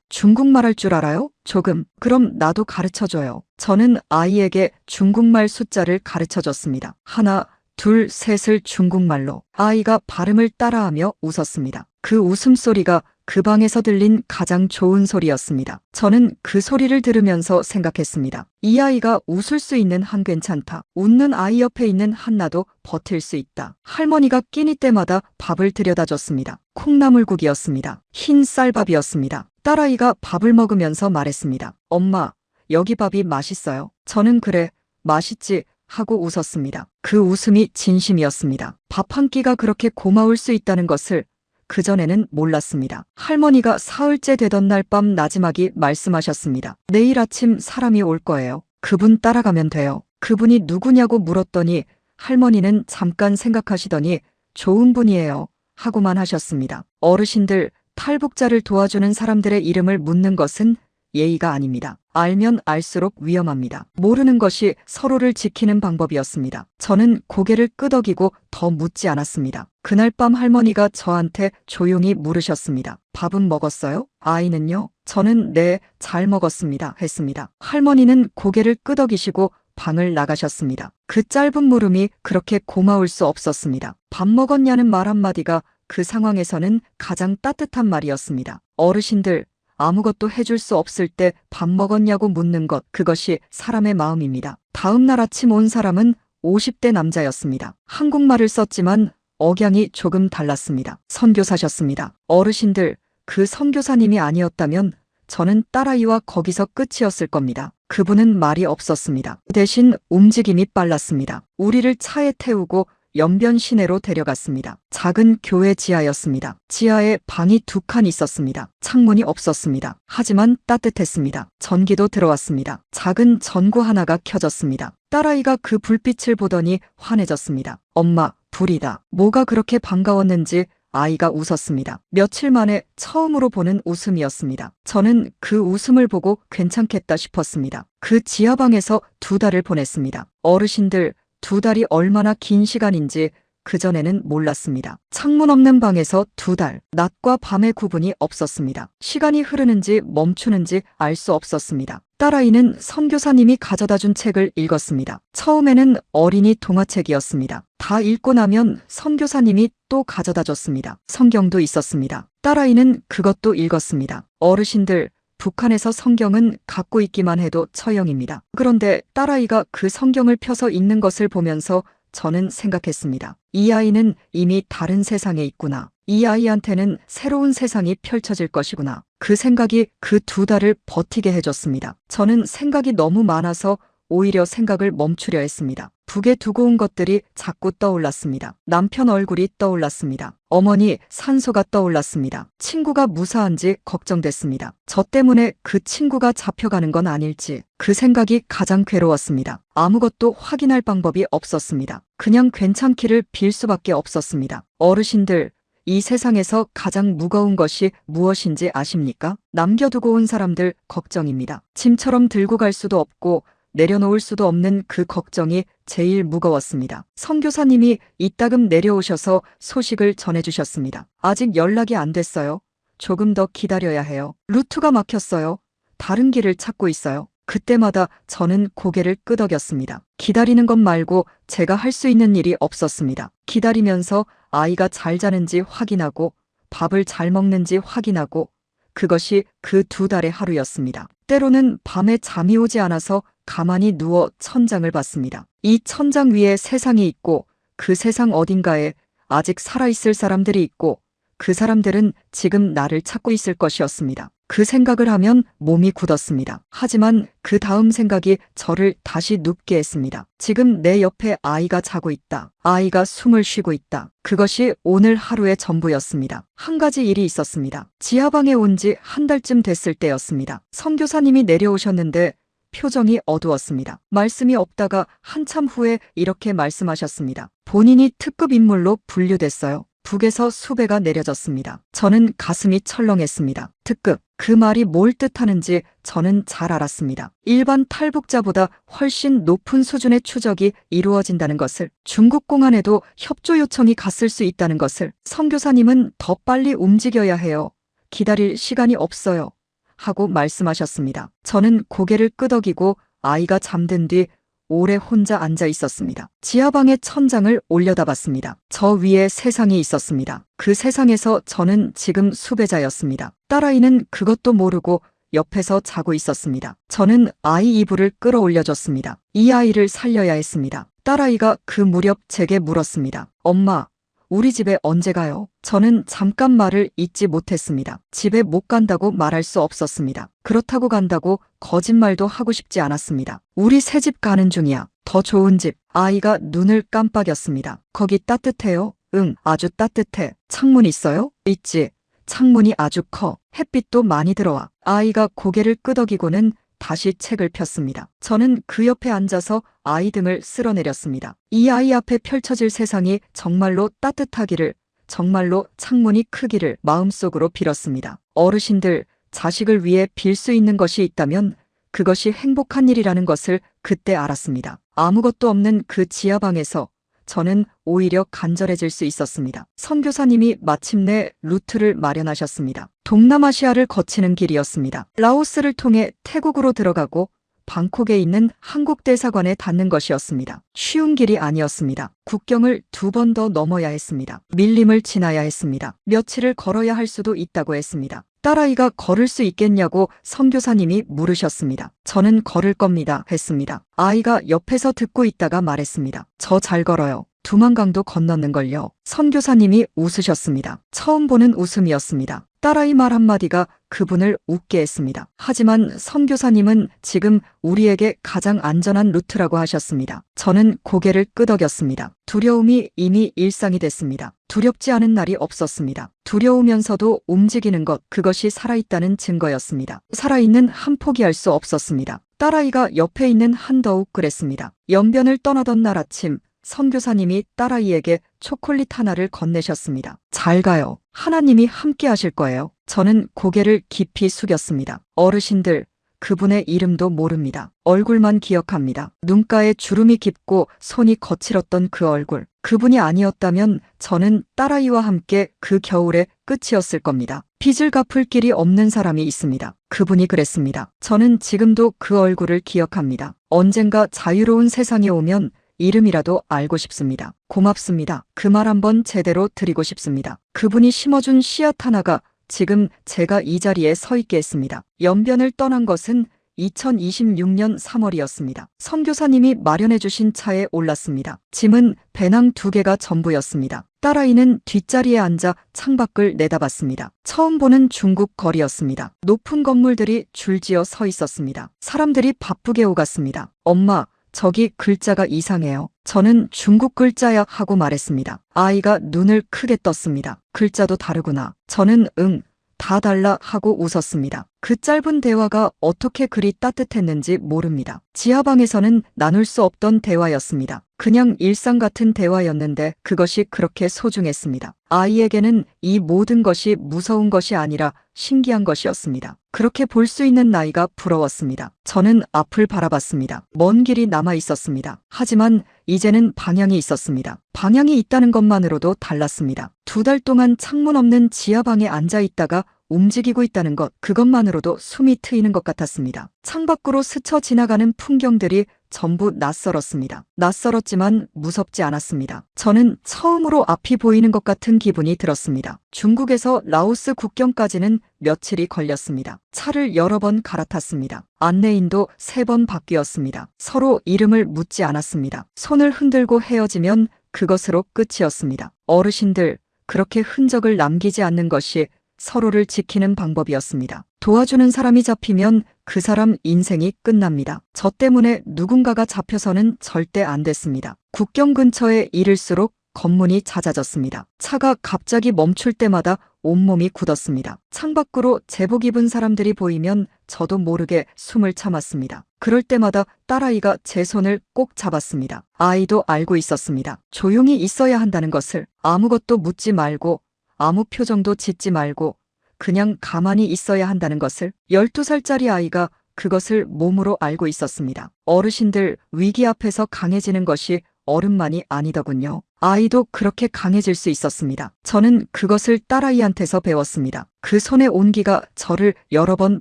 중국말 할 줄 알아요? 조금. 그럼 나도 가르쳐줘요. 저는 아이에게 중국말 숫자를 가르쳐줬습니다. 하나, 둘, 셋을 중국말로. 아이가 발음을 따라하며 웃었습니다. 그 웃음소리가 그 방에서 들린 가장 좋은 소리였습니다. 저는 그 소리를 들으면서 생각했습니다. 이 아이가 웃을 수 있는 한 괜찮다. 웃는 아이 옆에 있는 한나도 버틸 수 있다. 할머니가 끼니 때마다 밥을 들여다줬습니다. 콩나물국이었습니다. 흰 쌀밥이었습니다. 딸아이가 밥을 먹으면서 말했습니다. 엄마, 여기 밥이 맛있어요. 저는 그래, 맛있지 하고 웃었습니다. 그 웃음이 진심이었습니다. 밥 한 끼가 그렇게 고마울 수 있다는 것을 그전에는 몰랐습니다. 할머니가 사흘째 되던 날 밤 나지막이 말씀하셨습니다. 내일 아침 사람이 올 거예요. 그분 따라가면 돼요. 그분이 누구냐고 물었더니 할머니는 잠깐 생각하시더니 좋은 분이에요 하고만 하셨습니다. 어르신들, 탈북자를 도와주는 사람들의 이름을 묻는 것은 예의가 아닙니다. 알면 알수록 위험합니다. 모르는 것이 서로를 지키는 방법이었습니다. 저는 고개를 끄덕이고 더 묻지 않았습니다. 그날 밤 할머니가 저한테 조용히 물으셨습니다. 밥은 먹었어요? 아이는요? 저는 네, 잘 먹었습니다 했습니다. 할머니는 고개를 끄덕이시고 방을 나가셨습니다. 그 짧은 물음이 그렇게 고마울 수 없었습니다. 밥 먹었냐는 말 한마디가 그 상황에서는 가장 따뜻한 말이었습니다. 어르신들, 아무것도 해줄 수 없을 때 밥 먹었냐고 묻는 것, 그것이 사람의 마음입니다. 다음 날 아침 온 사람은 50대 남자였습니다. 한국말을 썼지만 억양이 조금 달랐습니다. 선교사셨습니다. 어르신들, 그 선교사님이 아니었다면 저는 딸아이와 거기서 끝이었을 겁니다. 그분은 말이 없었습니다. 대신 움직임이 빨랐습니다. 우리를 차에 태우고 연변 시내로 데려갔습니다. 작은 교회 지하였습니다. 지하에 방이 2칸 있었습니다. 창문이 없었습니다. 하지만 따뜻했습니다. 전기도 들어왔습니다. 작은 전구 하나가 켜졌습니다. 딸아이가 그 불빛을 보더니 환해졌습니다. 엄마, 불이다. 뭐가 그렇게 반가웠는지 아이가 웃었습니다. 며칠 만에 처음으로 보는 웃음이었습니다. 저는 그 웃음을 보고 괜찮겠다 싶었습니다. 그 지하방에서 2달을 보냈습니다. 어르신들, 2달이 얼마나 긴 시간인지 그전에는 몰랐습니다. 창문 없는 방에서 2달, 낮과 밤의 구분이 없었습니다. 시간이 흐르는지 멈추는지 알 수 없었습니다. 딸아이는 선교사님이 가져다 준 책을 읽었습니다. 처음에는 어린이 동화책이었습니다. 다 읽고 나면 선교사님이 또 가져다 줬습니다. 성경도 있었습니다. 딸아이는 그것도 읽었습니다. 어르신들, 북한에서 성경은 갖고 있기만 해도 처형입니다. 그런데 딸아이가 그 성경을 펴서 읽는 것을 보면서 저는 생각했습니다. 이 아이는 이미 다른 세상에 있구나. 이 아이한테는 새로운 세상이 펼쳐질 것이구나. 그 생각이 그 2달을 버티게 해줬습니다. 저는 생각이 너무 많아서 오히려 생각을 멈추려 했습니다. 북에 두고 온 것들이 자꾸 떠올랐습니다. 남편 얼굴이 떠올랐습니다. 어머니 산소가 떠올랐습니다. 친구가 무사한지 걱정됐습니다. 저 때문에 그 친구가 잡혀가는 건 아닐지 그 생각이 가장 괴로웠습니다. 아무것도 확인할 방법이 없었습니다. 그냥 괜찮기를 빌 수밖에 없었습니다. 어르신들, 이 세상에서 가장 무거운 것이 무엇인지 아십니까? 남겨두고 온 사람들 걱정입니다. 짐처럼 들고 갈 수도 없고 내려놓을 수도 없는 그 걱정이 제일 무거웠습니다. 선교사님이 이따금 내려오셔서 소식을 전해주셨습니다. 아직 연락이 안 됐어요. 조금 더 기다려야 해요. 루트가 막혔어요. 다른 길을 찾고 있어요. 그때마다 저는 고개를 끄덕였습니다. 기다리는 것 말고 제가 할 수 있는 일이 없었습니다. 기다리면서 아이가 잘 자는지 확인하고 밥을 잘 먹는지 확인하고 그것이 그 2달의 하루였습니다. 때로는 밤에 잠이 오지 않아서 가만히 누워 천장을 봤습니다. 이 천장 위에 세상이 있고 그 세상 어딘가에 아직 살아있을 사람들이 있고 그 사람들은 지금 나를 찾고 있을 것이었습니다. 그 생각을 하면 몸이 굳었습니다. 하지만 그 다음 생각이 저를 다시 눕게 했습니다. 지금 내 옆에 아이가 자고 있다. 아이가 숨을 쉬고 있다. 그것이 오늘 하루의 전부였습니다. 한 가지 일이 있었습니다. 지하방에 온 지 한 달쯤 됐을 때였습니다. 선교사님이 내려오셨는데 표정이 어두웠습니다. 말씀이 없다가 한참 후에 이렇게 말씀하셨습니다. 본인이 특급 인물로 분류됐어요. 북에서 수배가 내려졌습니다. 저는 가슴이 철렁했습니다. 특급, 그 말이 뭘 뜻하는지 저는 잘 알았습니다. 일반 탈북자보다 훨씬 높은 수준의 추적이 이루어진다는 것을, 중국 공안에도 협조 요청이 갔을 수 있다는 것을, 선교사님은 더 빨리 움직여야 해요. 기다릴 시간이 없어요. 하고 말씀하셨습니다. 저는 고개를 끄덕이고 아이가 잠든 뒤 오래 혼자 앉아 있었습니다. 지하방의 천장을 올려다봤습니다. 저 위에 세상이 있었습니다. 그 세상에서 저는 지금 수배자였습니다. 딸아이는 그것도 모르고 옆에서 자고 있었습니다. 저는 아이 이불을 끌어올려줬습니다. 이 아이를 살려야 했습니다. 딸아이가 그 무렵 제게 물었습니다. 엄마, 우리 집에 언제 가요? 저는 잠깐 말을 잇지 못했습니다. 집에 못 간다고 말할 수 없었습니다. 그렇다고 간다고 거짓말도 하고 싶지 않았습니다. 우리 새집 가는 중이야. 더 좋은 집. 아이가 눈을 깜빡였습니다. 거기 따뜻해요? 응, 아주 따뜻해. 창문 있어요? 있지. 창문이 아주 커. 햇빛도 많이 들어와. 아이가 고개를 끄덕이고는 다시 책을 폈습니다. 저는 그 옆에 앉아서 아이 등을 쓸어내렸습니다. 이 아이 앞에 펼쳐질 세상이 정말로 따뜻하기를, 정말로 창문이 크기를 마음속으로 빌었습니다. 어르신들, 자식을 위해 빌 수 있는 것이 있다면 그것이 행복한 일이라는 것을 그때 알았습니다. 아무것도 없는 그 지하방에서 저는 오히려 간절해질 수 있었습니다. 선교사님이 마침내 루트를 마련하셨습니다. 동남아시아를 거치는 길이었습니다. 라오스를 통해 태국으로 들어가고 방콕에 있는 한국 대사관에 닿는 것이었습니다. 쉬운 길이 아니었습니다. 국경을 2번 더 넘어야 했습니다. 밀림을 지나야 했습니다. 며칠을 걸어야 할 수도 있다고 했습니다. 딸아이가 걸을 수 있겠냐고 선교사님이 물으셨습니다. 저는 걸을 겁니다. 했습니다. 아이가 옆에서 듣고 있다가 말했습니다. 저 잘 걸어요. 두만강도 건넜는걸요. 선교사님이 웃으셨습니다. 처음 보는 웃음이었습니다. 딸아이 말 한마디가 그분을 웃게 했습니다. 하지만 선교사님은 지금 우리에게 가장 안전한 루트라고 하셨습니다. 저는 고개를 끄덕였습니다. 두려움이 이미 일상이 됐습니다. 두렵지 않은 날이 없었습니다. 두려우면서도 움직이는 것, 그것이 살아있다는 증거였습니다. 살아있는 한 포기할 수 없었습니다. 딸아이가 옆에 있는 한더욱 그랬습니다. 연변을 떠나던 날 아침, 선교사님이 딸아이에게 초콜릿 하나를 건네셨습니다. 잘 가요. 하나님이 함께 하실 거예요. 저는 고개를 깊이 숙였습니다. 어르신들, 그분의 이름도 모릅니다. 얼굴만 기억합니다. 눈가에 주름이 깊고 손이 거칠었던 그 얼굴. 그분이 아니었다면 저는 딸아이와 함께 그 겨울의 끝이었을 겁니다. 빚을 갚을 길이 없는 사람이 있습니다. 그분이 그랬습니다. 저는 지금도 그 얼굴을 기억합니다. 언젠가 자유로운 세상에 오면 이름이라도 알고 싶습니다. 고맙습니다. 그 말 한번 제대로 드리고 싶습니다. 그분이 심어준 씨앗 하나가 지금 제가 이 자리에 서 있게 했습니다. 연변을 떠난 것은 2026년 3월이었습니다. 선교사님이 마련해주신 차에 올랐습니다. 짐은 배낭 2개가 전부였습니다. 딸아이는 뒷자리에 앉아 창밖을 내다봤습니다. 처음 보는 중국 거리였습니다. 높은 건물들이 줄지어 서 있었습니다. 사람들이 바쁘게 오갔습니다. 엄마, 저기 글자가 이상해요. 저는 중국 글자야 하고 말했습니다. 아이가 눈을 크게 떴습니다. 글자도 다르구나. 저는 응, 다 달라 하고 웃었습니다. 그 짧은 대화가 어떻게 그리 따뜻했는지 모릅니다. 지하방에서는 나눌 수 없던 대화였습니다. 그냥 일상 같은 대화였는데 그것이 그렇게 소중했습니다. 아이에게는 이 모든 것이 무서운 것이 아니라 신기한 것이었습니다. 그렇게 볼 수 있는 나이가 부러웠습니다. 저는 앞을 바라봤습니다. 먼 길이 남아 있었습니다. 하지만 이제는 방향이 있었습니다. 방향이 있다는 것만으로도 달랐습니다. 2달 동안 창문 없는 지하방에 앉아 있다가 움직이고 있다는 것, 그것만으로도 숨이 트이는 것 같았습니다. 창밖으로 스쳐 지나가는 풍경들이 전부 낯설었습니다. 낯설었지만 무섭지 않았습니다. 저는 처음으로 앞이 보이는 것 같은 기분이 들었습니다. 중국에서 라오스 국경까지는 며칠이 걸렸습니다. 차를 여러 번 갈아탔습니다. 안내인도 3번 바뀌었습니다. 서로 이름을 묻지 않았습니다. 손을 흔들고 헤어지면 그것으로 끝이었습니다. 어르신들, 그렇게 흔적을 남기지 않는 것이 서로를 지키는 방법이었습니다. 도와주는 사람이 잡히면 그 사람 인생이 끝납니다. 저 때문에 누군가가 잡혀서는 절대 안 됐습니다. 국경 근처에 이를수록 검문이 잦아졌습니다. 차가 갑자기 멈출 때마다 온몸이 굳었습니다. 창밖으로 제복 입은 사람들이 보이면 저도 모르게 숨을 참았습니다. 그럴 때마다 딸아이가 제 손을 꼭 잡았습니다. 아이도 알고 있었습니다. 조용히 있어야 한다는 것을. 아무것도 묻지 말고 아무 표정도 짓지 말고 그냥 가만히 있어야 한다는 것을. 12살짜리 아이가 그것을 몸으로 알고 있었습니다. 어르신들, 위기 앞에서 강해지는 것이 어른만이 아니더군요. 아이도 그렇게 강해질 수 있었습니다. 저는 그것을 딸아이한테서 배웠습니다. 그 손의 온기가 저를 여러 번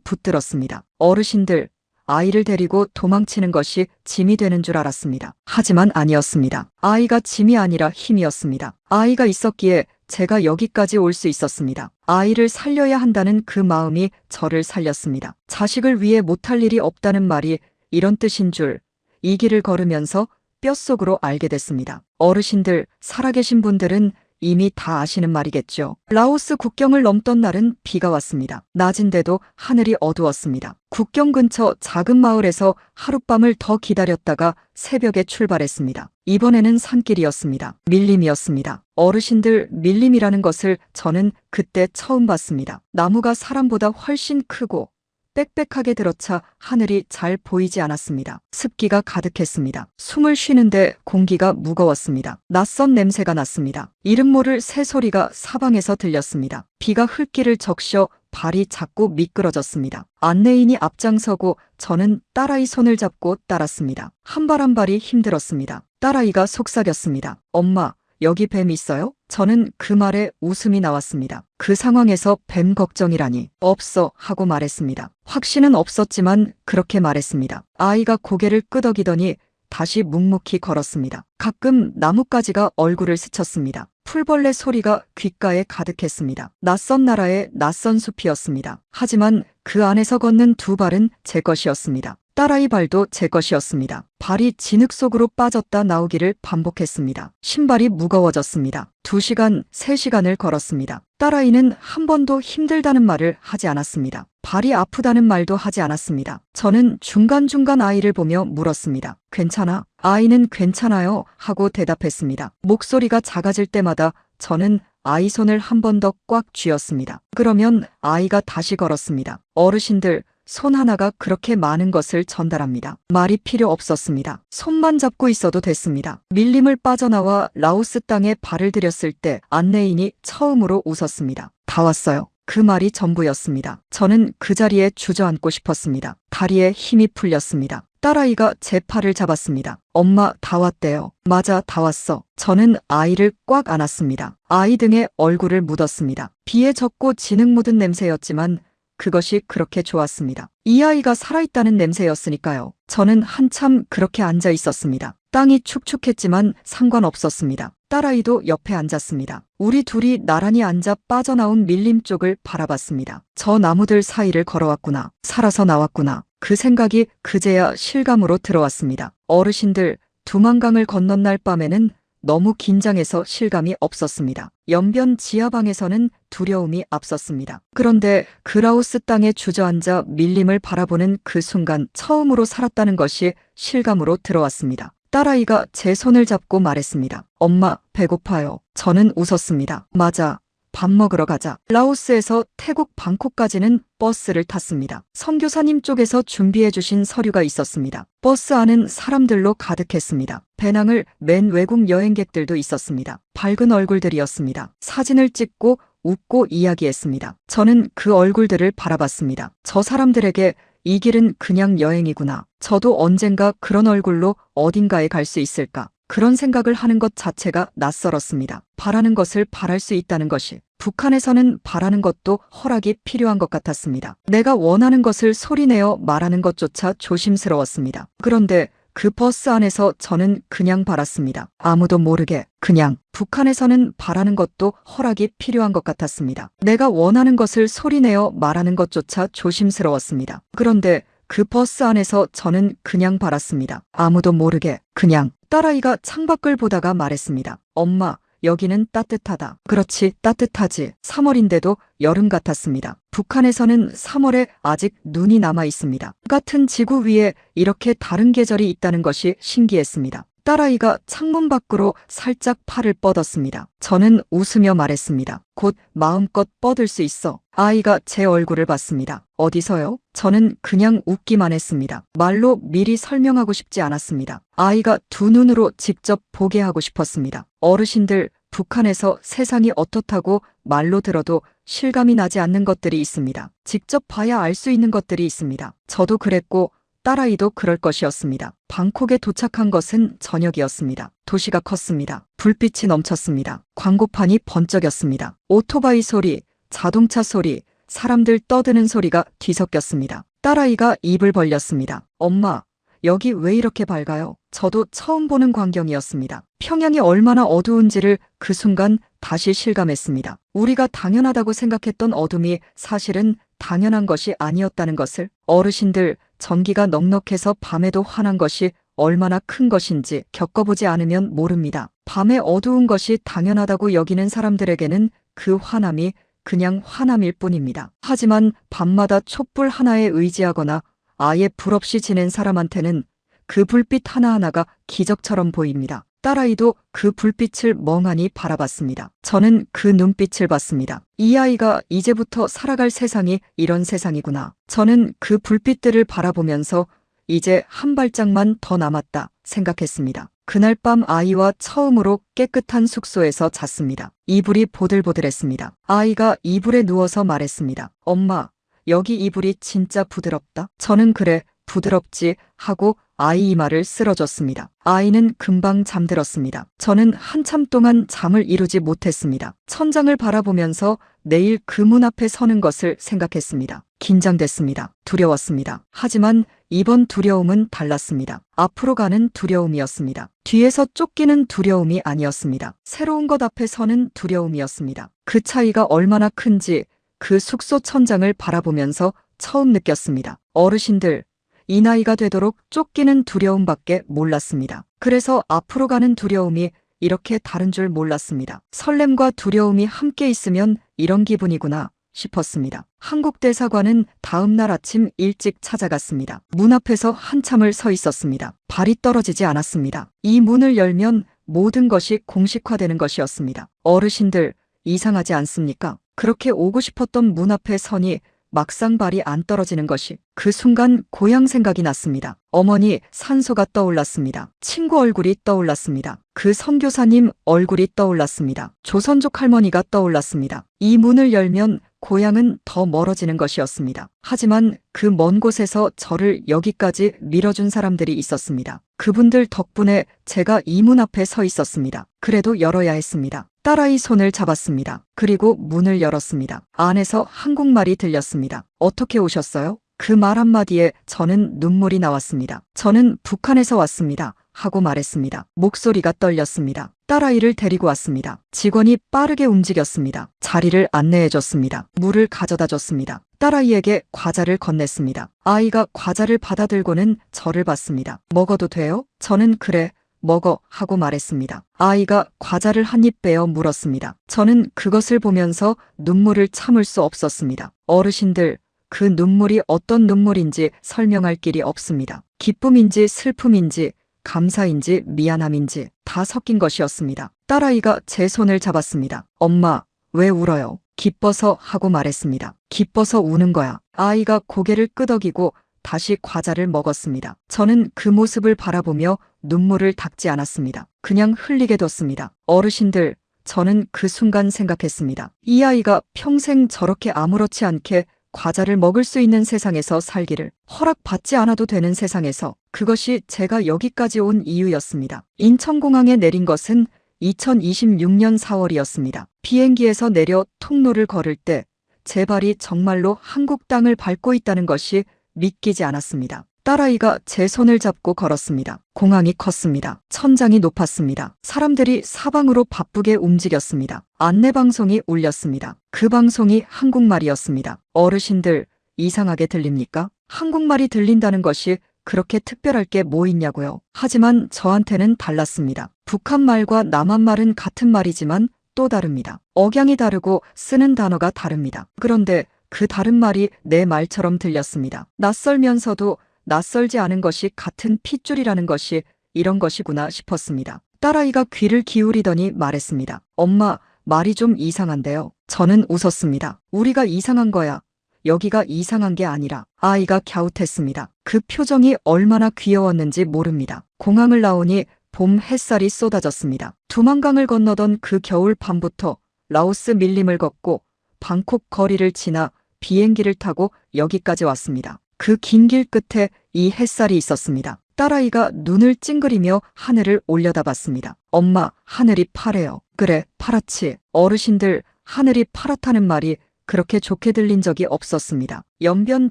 붙들었습니다. 어르신들, 아이를 데리고 도망치는 것이 짐이 되는 줄 알았습니다. 하지만 아니었습니다. 아이가 짐이 아니라 힘이었습니다. 아이가 있었기에 제가 여기까지 올 수 있었습니다. 아이를 살려야 한다는 그 마음이 저를 살렸습니다. 자식을 위해 못할 일이 없다는 말이 이런 뜻인 줄 이 길을 걸으면서 뼛속으로 알게 됐습니다. 어르신들, 살아계신 분들은 이미 다 아시는 말이겠죠. 라오스 국경을 넘던 날은 비가 왔습니다. 낮인데도 하늘이 어두웠습니다. 국경 근처 작은 마을에서 하룻밤을 더 기다렸다가 새벽에 출발했습니다. 이번에는 산길이었습니다. 밀림이었습니다. 어르신들, 밀림이라는 것을 저는 그때 처음 봤습니다. 나무가 사람보다 훨씬 크고 빽빽하게 들어차 하늘이 잘 보이지 않았습니다. 습기가 가득했습니다. 숨을 쉬는데 공기가 무거웠습니다. 낯선 냄새가 났습니다. 이름 모를 새소리가 사방에서 들렸습니다. 비가 흙길을 적셔 발이 자꾸 미끄러졌습니다. 안내인이 앞장서고 저는 딸아이 손을 잡고 따랐습니다. 한 발 한 발이 힘들었습니다. 딸아이가 속삭였습니다. 엄마, 여기 뱀 있어요? 저는 그 말에 웃음이 나왔습니다. 그 상황에서 뱀 걱정이라니. 없어 하고 말했습니다. 확신은 없었지만 그렇게 말했습니다. 아이가 고개를 끄덕이더니 다시 묵묵히 걸었습니다. 가끔 나뭇가지가 얼굴을 스쳤습니다. 풀벌레 소리가 귓가에 가득했습니다. 낯선 나라의 낯선 숲이었습니다. 하지만 그 안에서 걷는 2발은 제 것이었습니다. 딸아이 발도 제 것이었습니다. 발이 진흙 속으로 빠졌다 나오기를 반복했습니다. 신발이 무거워졌습니다. 2시간, 3시간을 걸었습니다. 딸아이는 한 번도 힘들다는 말을 하지 않았습니다. 발이 아프다는 말도 하지 않았습니다. 저는 중간중간 아이를 보며 물었습니다. 괜찮아? 아이는 괜찮아요 하고 대답했습니다. 목소리가 작아질 때마다 저는 아이 손을 한 번 더 꽉 쥐었습니다. 그러면 아이가 다시 걸었습니다. 어르신들, 손 하나가 그렇게 많은 것을 전달합니다. 말이 필요 없었습니다. 손만 잡고 있어도 됐습니다. 밀림을 빠져나와 라오스 땅에 발을 들였을 때 안내인이 처음으로 웃었습니다. 다 왔어요. 그 말이 전부였습니다. 저는 그 자리에 주저앉고 싶었습니다. 다리에 힘이 풀렸습니다. 딸아이가 제 팔을 잡았습니다. 엄마, 다 왔대요. 맞아, 다 왔어. 저는 아이를 꽉 안았습니다. 아이 등에 얼굴을 묻었습니다. 비에 젖고 진흙 묻은 냄새였지만 그것이 그렇게 좋았습니다. 이 아이가 살아있다는 냄새였으니까요. 저는 한참 그렇게 앉아 있었습니다. 땅이 축축했지만 상관없었습니다. 딸아이도 옆에 앉았습니다. 우리 둘이 나란히 앉아 빠져나온 밀림 쪽을 바라봤습니다. 저 나무들 사이를 걸어왔구나. 살아서 나왔구나. 그 생각이 그제야 실감으로 들어왔습니다. 어르신들, 두만강을 건넌 날 밤에는 너무 긴장해서 실감이 없었습니다. 연변 지하방에서는 두려움이 앞섰습니다. 그런데 그라우스 땅에 주저앉아 밀림을 바라보는 그 순간 처음으로 살았다는 것이 실감으로 들어왔습니다. 딸아이가 제 손을 잡고 말했습니다. 엄마, 배고파요. 저는 웃었습니다. 맞아. 밥 먹으러 가자. 라오스에서 태국 방콕까지는 버스를 탔습니다. 선교사님 쪽에서 준비해 주신 서류가 있었습니다. 버스 안은 사람들로 가득했습니다. 배낭을 맨 외국 여행객들도 있었습니다. 밝은 얼굴들이었습니다. 사진을 찍고 웃고 이야기했습니다. 저는 그 얼굴들을 바라봤습니다. 저 사람들에게 이 길은 그냥 여행이구나. 저도 언젠가 그런 얼굴로 어딘가에 갈 수 있을까? 그런 생각을 하는 것 자체가 낯설었습니다. 바라는 것을 바랄 수 있다는 것이 북한에서는 바라는 것도 허락이 필요한 것 같았습니다. 내가 원하는 것을 소리내어 말하는 것조차 조심스러웠습니다. 그런데 그 버스 안에서 저는 그냥 바랐습니다. 아무도 모르게 그냥. 북한에서는 바라는 것도 허락이 필요한 것 같았습니다. 내가 원하는 것을 소리내어 말하는 것조차 조심스러웠습니다. 그런데 그 버스 안에서 저는 그냥 바랐습니다. 아무도 모르게 그냥. 딸아이가 창밖을 보다가 말했습니다. 엄마, 여기는 따뜻하다. 그렇지, 따뜻하지. 3월인데도 여름 같았습니다. 북한에서는 3월에 아직 눈이 남아 있습니다. 같은 지구 위에 이렇게 다른 계절이 있다는 것이 신기했습니다. 딸아이가 창문 밖으로 살짝 팔을 뻗었습니다. 저는 웃으며 말했습니다. 곧 마음껏 뻗을 수 있어. 아이가 제 얼굴을 봤습니다. 어디서요? 저는 그냥 웃기만 했습니다. 말로 미리 설명하고 싶지 않았습니다. 아이가 두 눈으로 직접 보게 하고 싶었습니다. 어르신들, 북한에서 세상이 어떻다고 말로 들어도 실감이 나지 않는 것들이 있습니다. 직접 봐야 알 수 있는 것들이 있습니다. 저도 그랬고 딸아이도 그럴 것이었습니다. 방콕에 도착한 것은 저녁이었습니다. 도시가 컸습니다. 불빛이 넘쳤습니다. 광고판이 번쩍였습니다. 오토바이 소리, 자동차 소리, 사람들 떠드는 소리가 뒤섞였습니다. 딸아이가 입을 벌렸습니다. 엄마, 여기 왜 이렇게 밝아요? 저도 처음 보는 광경이었습니다. 평양이 얼마나 어두운지를 그 순간 다시 실감했습니다. 우리가 당연하다고 생각했던 어둠이 사실은 당연한 것이 아니었다는 것을. 어르신들, 전기가 넉넉해서 밤에도 환한 것이 얼마나 큰 것인지 겪어보지 않으면 모릅니다. 밤에 어두운 것이 당연하다고 여기는 사람들에게는 그 환함이 그냥 환함일 뿐입니다. 하지만 밤마다 촛불 하나에 의지하거나 아예 불 없이 지낸 사람한테는 그 불빛 하나하나가 기적처럼 보입니다. 딸아이도 그 불빛을 멍하니 바라봤습니다. 저는 그 눈빛을 봤습니다. 이 아이가 이제부터 살아갈 세상이 이런 세상이구나. 저는 그 불빛들을 바라보면서 이제 한 발짝만 더 남았다 생각했습니다. 그날 밤 아이와 처음으로 깨끗한 숙소에서 잤습니다. 이불이 보들보들했습니다. 아이가 이불에 누워서 말했습니다. 엄마, 여기 이불이 진짜 부드럽다. 저는 그래, 부드럽지 하고 아이 이마를 쓸어줬습니다. 아이는 금방 잠들었습니다. 저는 한참 동안 잠을 이루지 못했습니다. 천장을 바라보면서 내일 그 문 앞에 서는 것을 생각했습니다. 긴장됐습니다. 두려웠습니다. 하지만 이번 두려움은 달랐습니다. 앞으로 가는 두려움이었습니다. 뒤에서 쫓기는 두려움이 아니었습니다. 새로운 것 앞에 서는 두려움이었습니다. 그 차이가 얼마나 큰지 그 숙소 천장을 바라보면서 처음 느꼈습니다. 어르신들, 이 나이가 되도록 쫓기는 두려움밖에 몰랐습니다. 그래서 앞으로 가는 두려움이 이렇게 다른 줄 몰랐습니다. 설렘과 두려움이 함께 있으면 이런 기분이구나 싶었습니다. 한국 대사관은 다음 날 아침 일찍 찾아갔습니다. 문 앞에서 한참을 서 있었습니다. 발이 떨어지지 않았습니다. 이 문을 열면 모든 것이 공식화되는 것이었습니다. 어르신들, 이상하지 않습니까? 그렇게 오고 싶었던 문 앞에 서니 막상 발이 안 떨어지는 것이. 그 순간 고향 생각이 났습니다. 어머니 산소가 떠올랐습니다. 친구 얼굴이 떠올랐습니다. 그 선교사님 얼굴이 떠올랐습니다. 조선족 할머니가 떠올랐습니다. 이 문을 열면 고향은 더 멀어지는 것이었습니다. 하지만 그 먼 곳에서 저를 여기까지 밀어준 사람들이 있었습니다. 그분들 덕분에 제가 이 문 앞에 서 있었습니다. 그래도 열어야 했습니다. 딸아이 손을 잡았습니다. 그리고 문을 열었습니다. 안에서 한국말이 들렸습니다. 어떻게 오셨어요? 그 말 한마디에 저는 눈물이 나왔습니다. 저는 북한에서 왔습니다. 하고 말했습니다. 목소리가 떨렸습니다. 딸아이를 데리고 왔습니다. 직원이 빠르게 움직였습니다. 자리를 안내해줬습니다. 물을 가져다 줬습니다. 딸아이에게 과자를 건넸습니다. 아이가 과자를 받아들고는 저를 봤습니다. 먹어도 돼요? 저는 그래, 먹어 하고 말했습니다. 아이가 과자를 한 입 빼어 물었습니다. 저는 그것을 보면서 눈물을 참을 수 없었습니다. 어르신들, 그 눈물이 어떤 눈물인지 설명할 길이 없습니다. 기쁨인지 슬픔인지 감사인지 미안함인지 다 섞인 것이었습니다. 딸아이가 제 손을 잡았습니다. 엄마, 왜 울어요? 기뻐서 하고 말했습니다. 기뻐서 우는 거야. 아이가 고개를 끄덕이고 다시 과자를 먹었습니다. 저는 그 모습을 바라보며 눈물을 닦지 않았습니다. 그냥 흘리게 뒀습니다. 어르신들, 저는 그 순간 생각했습니다. 이 아이가 평생 저렇게 아무렇지 않게 과자를 먹을 수 있는 세상에서 살기를 허락받지 않아도 되는 세상에서 그것이 제가 여기까지 온 이유였습니다. 인천공항에 내린 것은 2026년 4월이었습니다. 비행기에서 내려 통로를 걸을 때 제 발이 정말로 한국 땅을 밟고 있다는 것이 믿기지 않았습니다. 딸아이가 제 손을 잡고 걸었습니다. 공항이 컸습니다. 천장이 높았습니다. 사람들이 사방으로 바쁘게 움직였습니다. 안내방송이 울렸습니다. 그 방송이 한국말이었습니다. 어르신들, 이상하게 들립니까? 한국말이 들린다는 것이 그렇게 특별할 게 뭐 있냐고요. 하지만 저한테는 달랐습니다. 북한말과 남한말은 같은 말이지만 또 다릅니다. 억양이 다르고 쓰는 단어가 다릅니다. 그런데 그 다른 말이 내 말처럼 들렸습니다. 낯설면서도 낯설지 않은 것이 같은 핏줄이라는 것이 이런 것이구나 싶었습니다. 딸아이가 귀를 기울이더니 말했습니다. 엄마, 말이 좀 이상한데요. 저는 웃었습니다. 우리가 이상한 거야. 여기가 이상한 게 아니라. 아이가 갸웃했습니다. 그 표정이 얼마나 귀여웠는지 모릅니다. 공항을 나오니 봄 햇살이 쏟아졌습니다. 두만강을 건너던 그 겨울 밤부터 라오스 밀림을 걷고 방콕 거리를 지나 비행기를 타고 여기까지 왔습니다. 그 긴 길 끝에 이 햇살이 있었습니다. 딸아이가 눈을 찡그리며 하늘을 올려다봤습니다. 엄마, 하늘이 파래요. 그래, 파랗지. 어르신들, 하늘이 파랗다는 말이 그렇게 좋게 들린 적이 없었습니다. 연변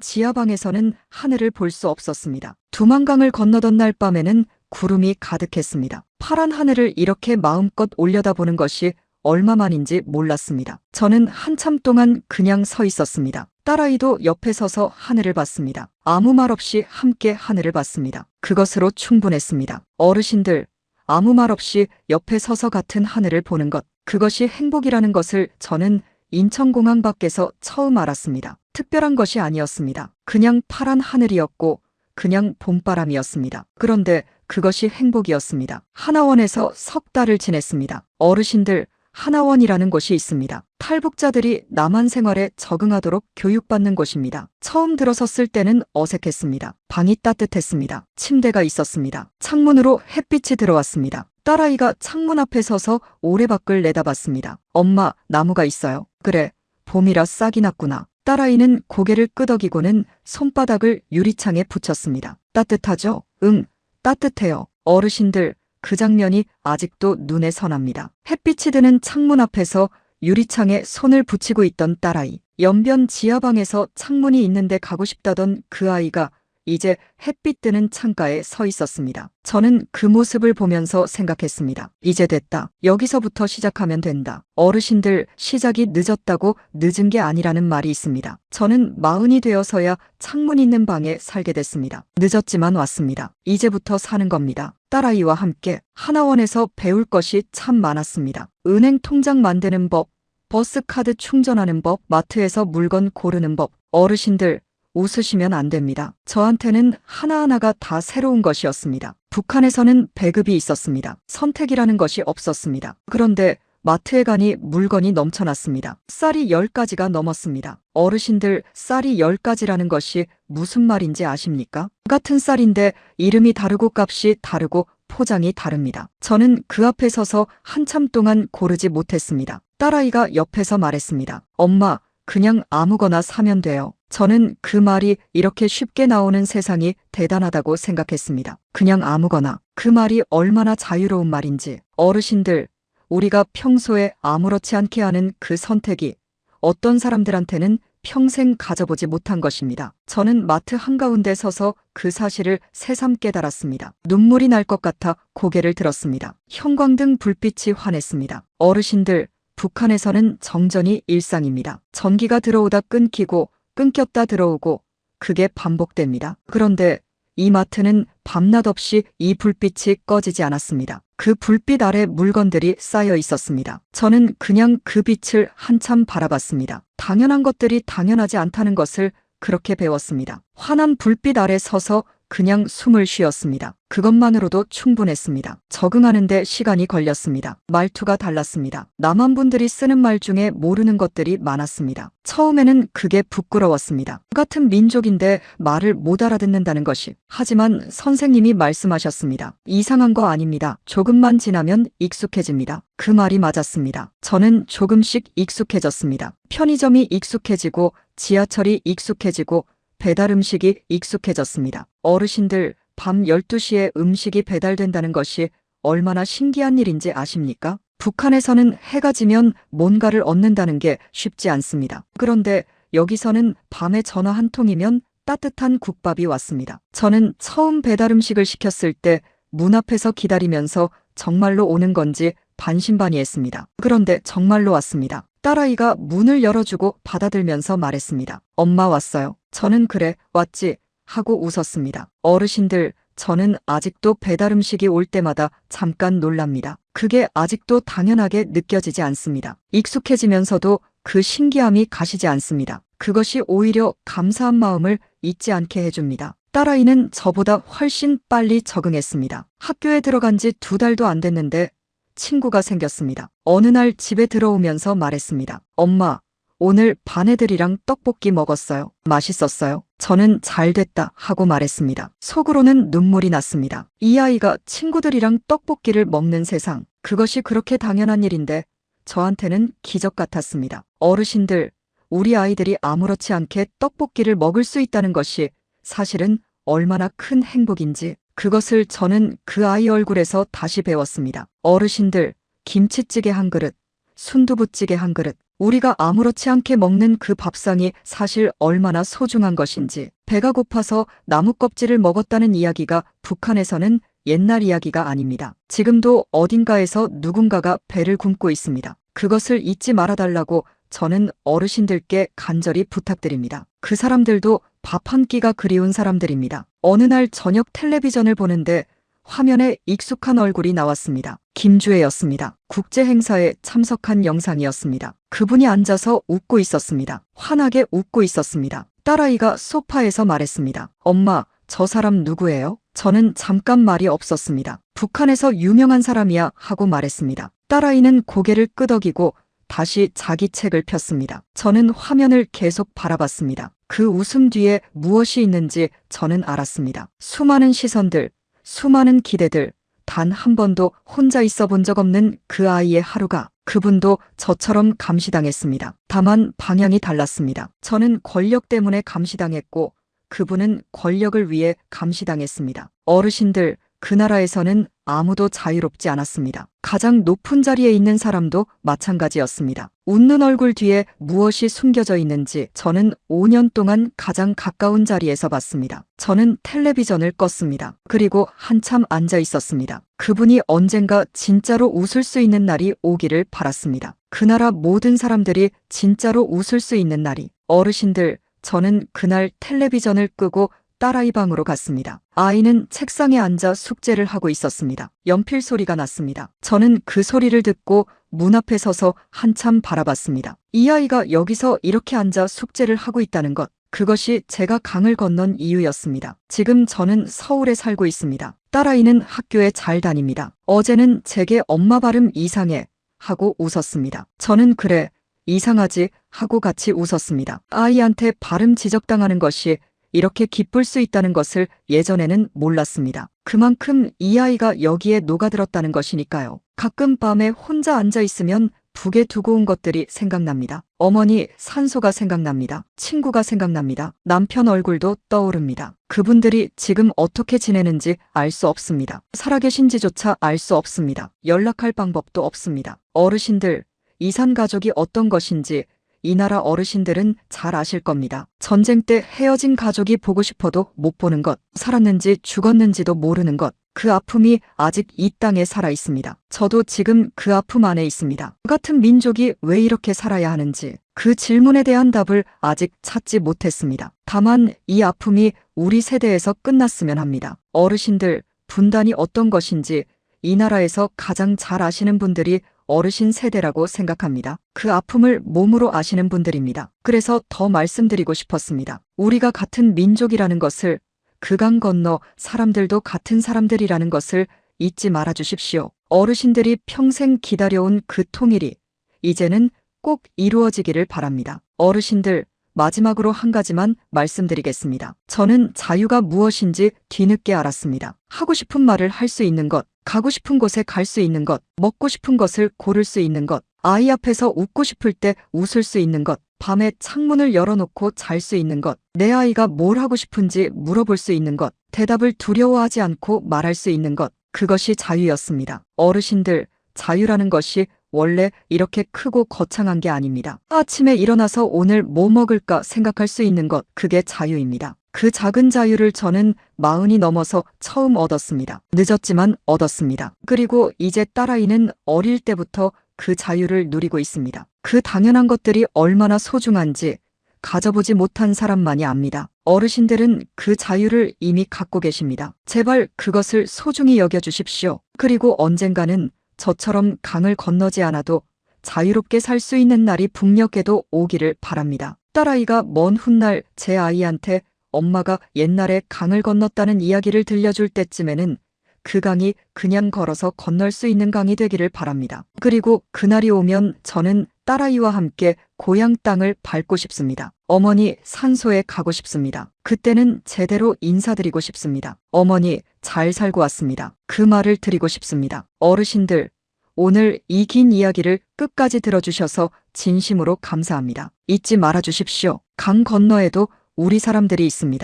지하방에서는 하늘을 볼 수 없었습니다. 두만강을 건너던 날 밤에는 구름이 가득했습니다. 파란 하늘을 이렇게 마음껏 올려다보는 것이 얼마만인지 몰랐습니다. 저는 한참 동안 그냥 서 있었습니다. 딸아이도 옆에 서서 하늘을 봤습니다. 아무 말 없이 함께 하늘을 봤습니다. 그것으로 충분했습니다. 어르신들, 아무 말 없이 옆에 서서 같은 하늘을 보는 것, 그것이 행복이라는 것을 저는 인천공항 밖에서 처음 알았습니다. 특별한 것이 아니었습니다. 그냥 파란 하늘이었고 그냥 봄바람이었습니다. 그런데 그것이 행복이었습니다. 하나원에서 석 달을 지냈습니다. 어르신들, 하나원이라는 곳이 있습니다. 탈북자들이 남한 생활에 적응하도록 교육받는 곳입니다. 처음 들어섰을 때는 어색했습니다. 방이 따뜻했습니다. 침대가 있었습니다. 창문으로 햇빛이 들어왔습니다. 딸아이가 창문 앞에 서서 오래밖을 내다봤습니다. 엄마, 나무가 있어요. 그래, 봄이라 싹이 났구나. 딸아이는 고개를 끄덕이고는 손바닥을 유리창에 붙였습니다. 따뜻하죠? 응, 따뜻해요. 어르신들, 그 장면이 아직도 눈에 선합니다. 햇빛이 드는 창문 앞에서 유리창에 손을 붙이고 있던 딸아이. 연변 지하방에서 창문이 있는데 가고 싶다던 그 아이가 이제 햇빛 드는 창가에 서 있었습니다. 저는 그 모습을 보면서 생각했습니다. 이제 됐다. 여기서부터 시작하면 된다. 어르신들, 시작이 늦었다고 늦은 게 아니라는 말이 있습니다. 저는 40이 되어서야 창문 있는 방에 살게 됐습니다. 늦었지만 왔습니다. 이제부터 사는 겁니다. 딸아이와 함께 하나원에서 배울 것이 참 많았습니다. 은행 통장 만드는 법, 버스카드 충전하는 법, 마트에서 물건 고르는 법. 어르신들, 웃으시면 안 됩니다. 저한테는 하나하나가 다 새로운 것이었습니다. 북한에서는 배급이 있었습니다. 선택이라는 것이 없었습니다. 그런데 마트에 가니 물건이 넘쳐났습니다. 쌀이 10가지가 넘었습니다. 어르신들, 쌀이 10가지라는 것이 무슨 말인지 아십니까? 같은 쌀인데 이름이 다르고 값이 다르고 포장이 다릅니다. 저는 그 앞에 서서 한참 동안 고르지 못했습니다. 딸아이가 옆에서 말했습니다. 엄마, 그냥 아무거나 사면 돼요. 저는 그 말이 이렇게 쉽게 나오는 세상이 대단하다고 생각했습니다. 그냥 아무거나. 그 말이 얼마나 자유로운 말인지. 어르신들, 우리가 평소에 아무렇지 않게 하는 그 선택이 어떤 사람들한테는 평생 가져보지 못한 것입니다. 저는 마트 한가운데 서서 그 사실을 새삼 깨달았습니다. 눈물이 날 것 같아 고개를 들었습니다. 형광등 불빛이 환했습니다. 어르신들, 북한에서는 정전이 일상입니다. 전기가 들어오다 끊기고 끊겼다 들어오고 그게 반복됩니다. 그런데 이 마트는 밤낮 없이 이 불빛이 꺼지지 않았습니다. 그 불빛 아래 물건들이 쌓여 있었습니다. 저는 그냥 그 빛을 한참 바라봤습니다. 당연한 것들이 당연하지 않다는 것을 그렇게 배웠습니다. 환한 불빛 아래 서서 그냥 숨을 쉬었습니다. 그것만으로도 충분했습니다. 적응하는데 시간이 걸렸습니다. 말투가 달랐습니다. 남한 분들이 쓰는 말 중에 모르는 것들이 많았습니다. 처음에는 그게 부끄러웠습니다. 같은 민족인데 말을 못 알아듣는다는 것이. 하지만 선생님이 말씀하셨습니다. 이상한 거 아닙니다. 조금만 지나면 익숙해집니다. 그 말이 맞았습니다. 저는 조금씩 익숙해졌습니다. 편의점이 익숙해지고 지하철이 익숙해지고 배달 음식이 익숙해졌습니다. 어르신들, 밤 12시에 음식이 배달된다는 것이 얼마나 신기한 일인지 아십니까? 북한에서는 해가 지면 뭔가를 얻는다는 게 쉽지 않습니다. 그런데 여기서는 밤에 전화 한 통이면 따뜻한 국밥이 왔습니다. 저는 처음 배달 음식을 시켰을 때 문 앞에서 기다리면서 정말로 오는 건지 반신반의했습니다. 그런데 정말로 왔습니다. 딸아이가 문을 열어주고 받아들면서 말했습니다. 엄마 왔어요. 저는 그래, 왔지 하고 웃었습니다. 어르신들, 저는 아직도 배달 음식이 올 때마다 잠깐 놀랍니다. 그게 아직도 당연하게 느껴지지 않습니다. 익숙해지면서도 그 신기함이 가시지 않습니다. 그것이 오히려 감사한 마음을 잊지 않게 해줍니다. 딸아이는 저보다 훨씬 빨리 적응했습니다. 학교에 들어간 지 2달도 안 됐는데 친구가 생겼습니다. 어느 날 집에 들어오면서 말했습니다. 엄마, 오늘 반 애들이랑 떡볶이 먹었어요. 맛있었어요. 저는 잘 됐다 하고 말했습니다. 속으로는 눈물이 났습니다. 이 아이가 친구들이랑 떡볶이를 먹는 세상, 그것이 그렇게 당연한 일인데 저한테는 기적 같았습니다. 어르신들, 우리 아이들이 아무렇지 않게 떡볶이를 먹을 수 있다는 것이 사실은 얼마나 큰 행복인지, 그것을 저는 그 아이 얼굴에서 다시 배웠습니다. 어르신들, 김치찌개 한 그릇, 순두부찌개 한 그릇, 우리가 아무렇지 않게 먹는 그 밥상이 사실 얼마나 소중한 것인지, 배가 고파서 나무 껍질을 먹었다는 이야기가 북한에서는 옛날 이야기가 아닙니다. 지금도 어딘가에서 누군가가 배를 굶고 있습니다. 그것을 잊지 말아달라고 저는 어르신들께 간절히 부탁드립니다. 그 사람들도 밥 한 끼가 그리운 사람들입니다. 어느 날 저녁 텔레비전을 보는데 화면에 익숙한 얼굴이 나왔습니다. 김주혜였습니다. 국제 행사에 참석한 영상이었습니다. 그분이 앉아서 웃고 있었습니다. 환하게 웃고 있었습니다. 딸아이가 소파에서 말했습니다. 엄마, 저 사람 누구예요? 저는 잠깐 말이 없었습니다. 북한에서 유명한 사람이야 하고 말했습니다. 딸아이는 고개를 끄덕이고 다시 자기 책을 폈습니다. 저는 화면을 계속 바라봤습니다. 그 웃음 뒤에 무엇이 있는지 저는 알았습니다. 수많은 시선들, 수많은 기대들, 단 한 번도 혼자 있어 본 적 없는 그 아이의 하루가 그분도 저처럼 감시당했습니다. 다만 방향이 달랐습니다. 저는 권력 때문에 감시당했고 그분은 권력을 위해 감시당했습니다. 어르신들, 그 나라에서는 아무도 자유롭지 않았습니다. 가장 높은 자리에 있는 사람도 마찬가지였습니다. 웃는 얼굴 뒤에 무엇이 숨겨져 있는지 저는 5년 동안 가장 가까운 자리에서 봤습니다. 저는 텔레비전을 껐습니다. 그리고 한참 앉아 있었습니다. 그분이 언젠가 진짜로 웃을 수 있는 날이 오기를 바랐습니다. 그 나라 모든 사람들이 진짜로 웃을 수 있는 날이. 어르신들, 저는 그날 텔레비전을 끄고 딸아이 방으로 갔습니다. 아이는 책상에 앉아 숙제를 하고 있었습니다. 연필 소리가 났습니다. 저는 그 소리를 듣고 문 앞에 서서 한참 바라봤습니다. 이 아이가 여기서 이렇게 앉아 숙제를 하고 있다는 것, 그것이 제가 강을 건넌 이유였습니다. 지금 저는 서울에 살고 있습니다. 딸아이는 학교에 잘 다닙니다. 어제는 제게 엄마 발음 이상해 하고 웃었습니다. 저는 그래, 이상하지 하고 같이 웃었습니다. 아이한테 발음 지적당하는 것이 이렇게 기쁠 수 있다는 것을 예전에는 몰랐습니다. 그만큼 이 아이가 여기에 녹아들었다는 것이니까요. 가끔 밤에 혼자 앉아 있으면 북에 두고 온 것들이 생각납니다. 어머니, 산소가 생각납니다. 친구가 생각납니다. 남편 얼굴도 떠오릅니다. 그분들이 지금 어떻게 지내는지 알 수 없습니다. 살아계신지조차 알 수 없습니다. 연락할 방법도 없습니다. 어르신들, 이산 가족이 어떤 것인지 이 나라 어르신들은 잘 아실 겁니다. 전쟁 때 헤어진 가족이 보고 싶어도 못 보는 것, 살았는지 죽었는지도 모르는 것, 그 아픔이 아직 이 땅에 살아 있습니다. 저도 지금 그 아픔 안에 있습니다. 그 같은 민족이 왜 이렇게 살아야 하는지 그 질문에 대한 답을 아직 찾지 못했습니다. 다만 이 아픔이 우리 세대에서 끝났으면 합니다. 어르신들, 분단이 어떤 것인지 이 나라에서 가장 잘 아시는 분들이 어르신 세대라고 생각합니다. 그 아픔을 몸으로 아시는 분들입니다. 그래서 더 말씀드리고 싶었습니다. 우리가 같은 민족이라는 것을, 그 강 건너 사람들도 같은 사람들이라는 것을 잊지 말아 주십시오. 어르신들이 평생 기다려온 그 통일이 이제는 꼭 이루어지기를 바랍니다. 어르신들, 마지막으로 한 가지만 말씀드리겠습니다. 저는 자유가 무엇인지 뒤늦게 알았습니다. 하고 싶은 말을 할 수 있는 것, 가고 싶은 곳에 갈 수 있는 것, 먹고 싶은 것을 고를 수 있는 것, 아이 앞에서 웃고 싶을 때 웃을 수 있는 것, 밤에 창문을 열어놓고 잘 수 있는 것, 내 아이가 뭘 하고 싶은지 물어볼 수 있는 것, 대답을 두려워하지 않고 말할 수 있는 것, 그것이 자유였습니다. 어르신들, 자유라는 것이 원래 이렇게 크고 거창한 게 아닙니다. 아침에 일어나서 오늘 뭐 먹을까 생각할 수 있는 것, 그게 자유입니다. 그 작은 자유를 저는 40이 넘어서 처음 얻었습니다. 늦었지만 얻었습니다. 그리고 이제 딸아이는 어릴 때부터 그 자유를 누리고 있습니다. 그 당연한 것들이 얼마나 소중한지 가져보지 못한 사람만이 압니다. 어르신들은 그 자유를 이미 갖고 계십니다. 제발 그것을 소중히 여겨주십시오. 그리고 언젠가는 저처럼 강을 건너지 않아도 자유롭게 살 수 있는 날이 북녘에도 오기를 바랍니다. 딸아이가 먼 훗날 제 아이한테 엄마가 옛날에 강을 건넜다는 이야기를 들려줄 때쯤에는 그 강이 그냥 걸어서 건널 수 있는 강이 되기를 바랍니다. 그리고 그날이 오면 저는 딸아이와 함께 고향 땅을 밟고 싶습니다. 어머니, 산소에 가고 싶습니다. 그때는 제대로 인사드리고 싶습니다. 어머니, 잘 살고 왔습니다. 그 말을 드리고 싶습니다. 어르신들, 오늘 이 긴 이야기를 끝까지 들어주셔서 진심으로 감사합니다. 잊지 말아 주십시오. 강 건너에도 우리 사람들이 있습니다.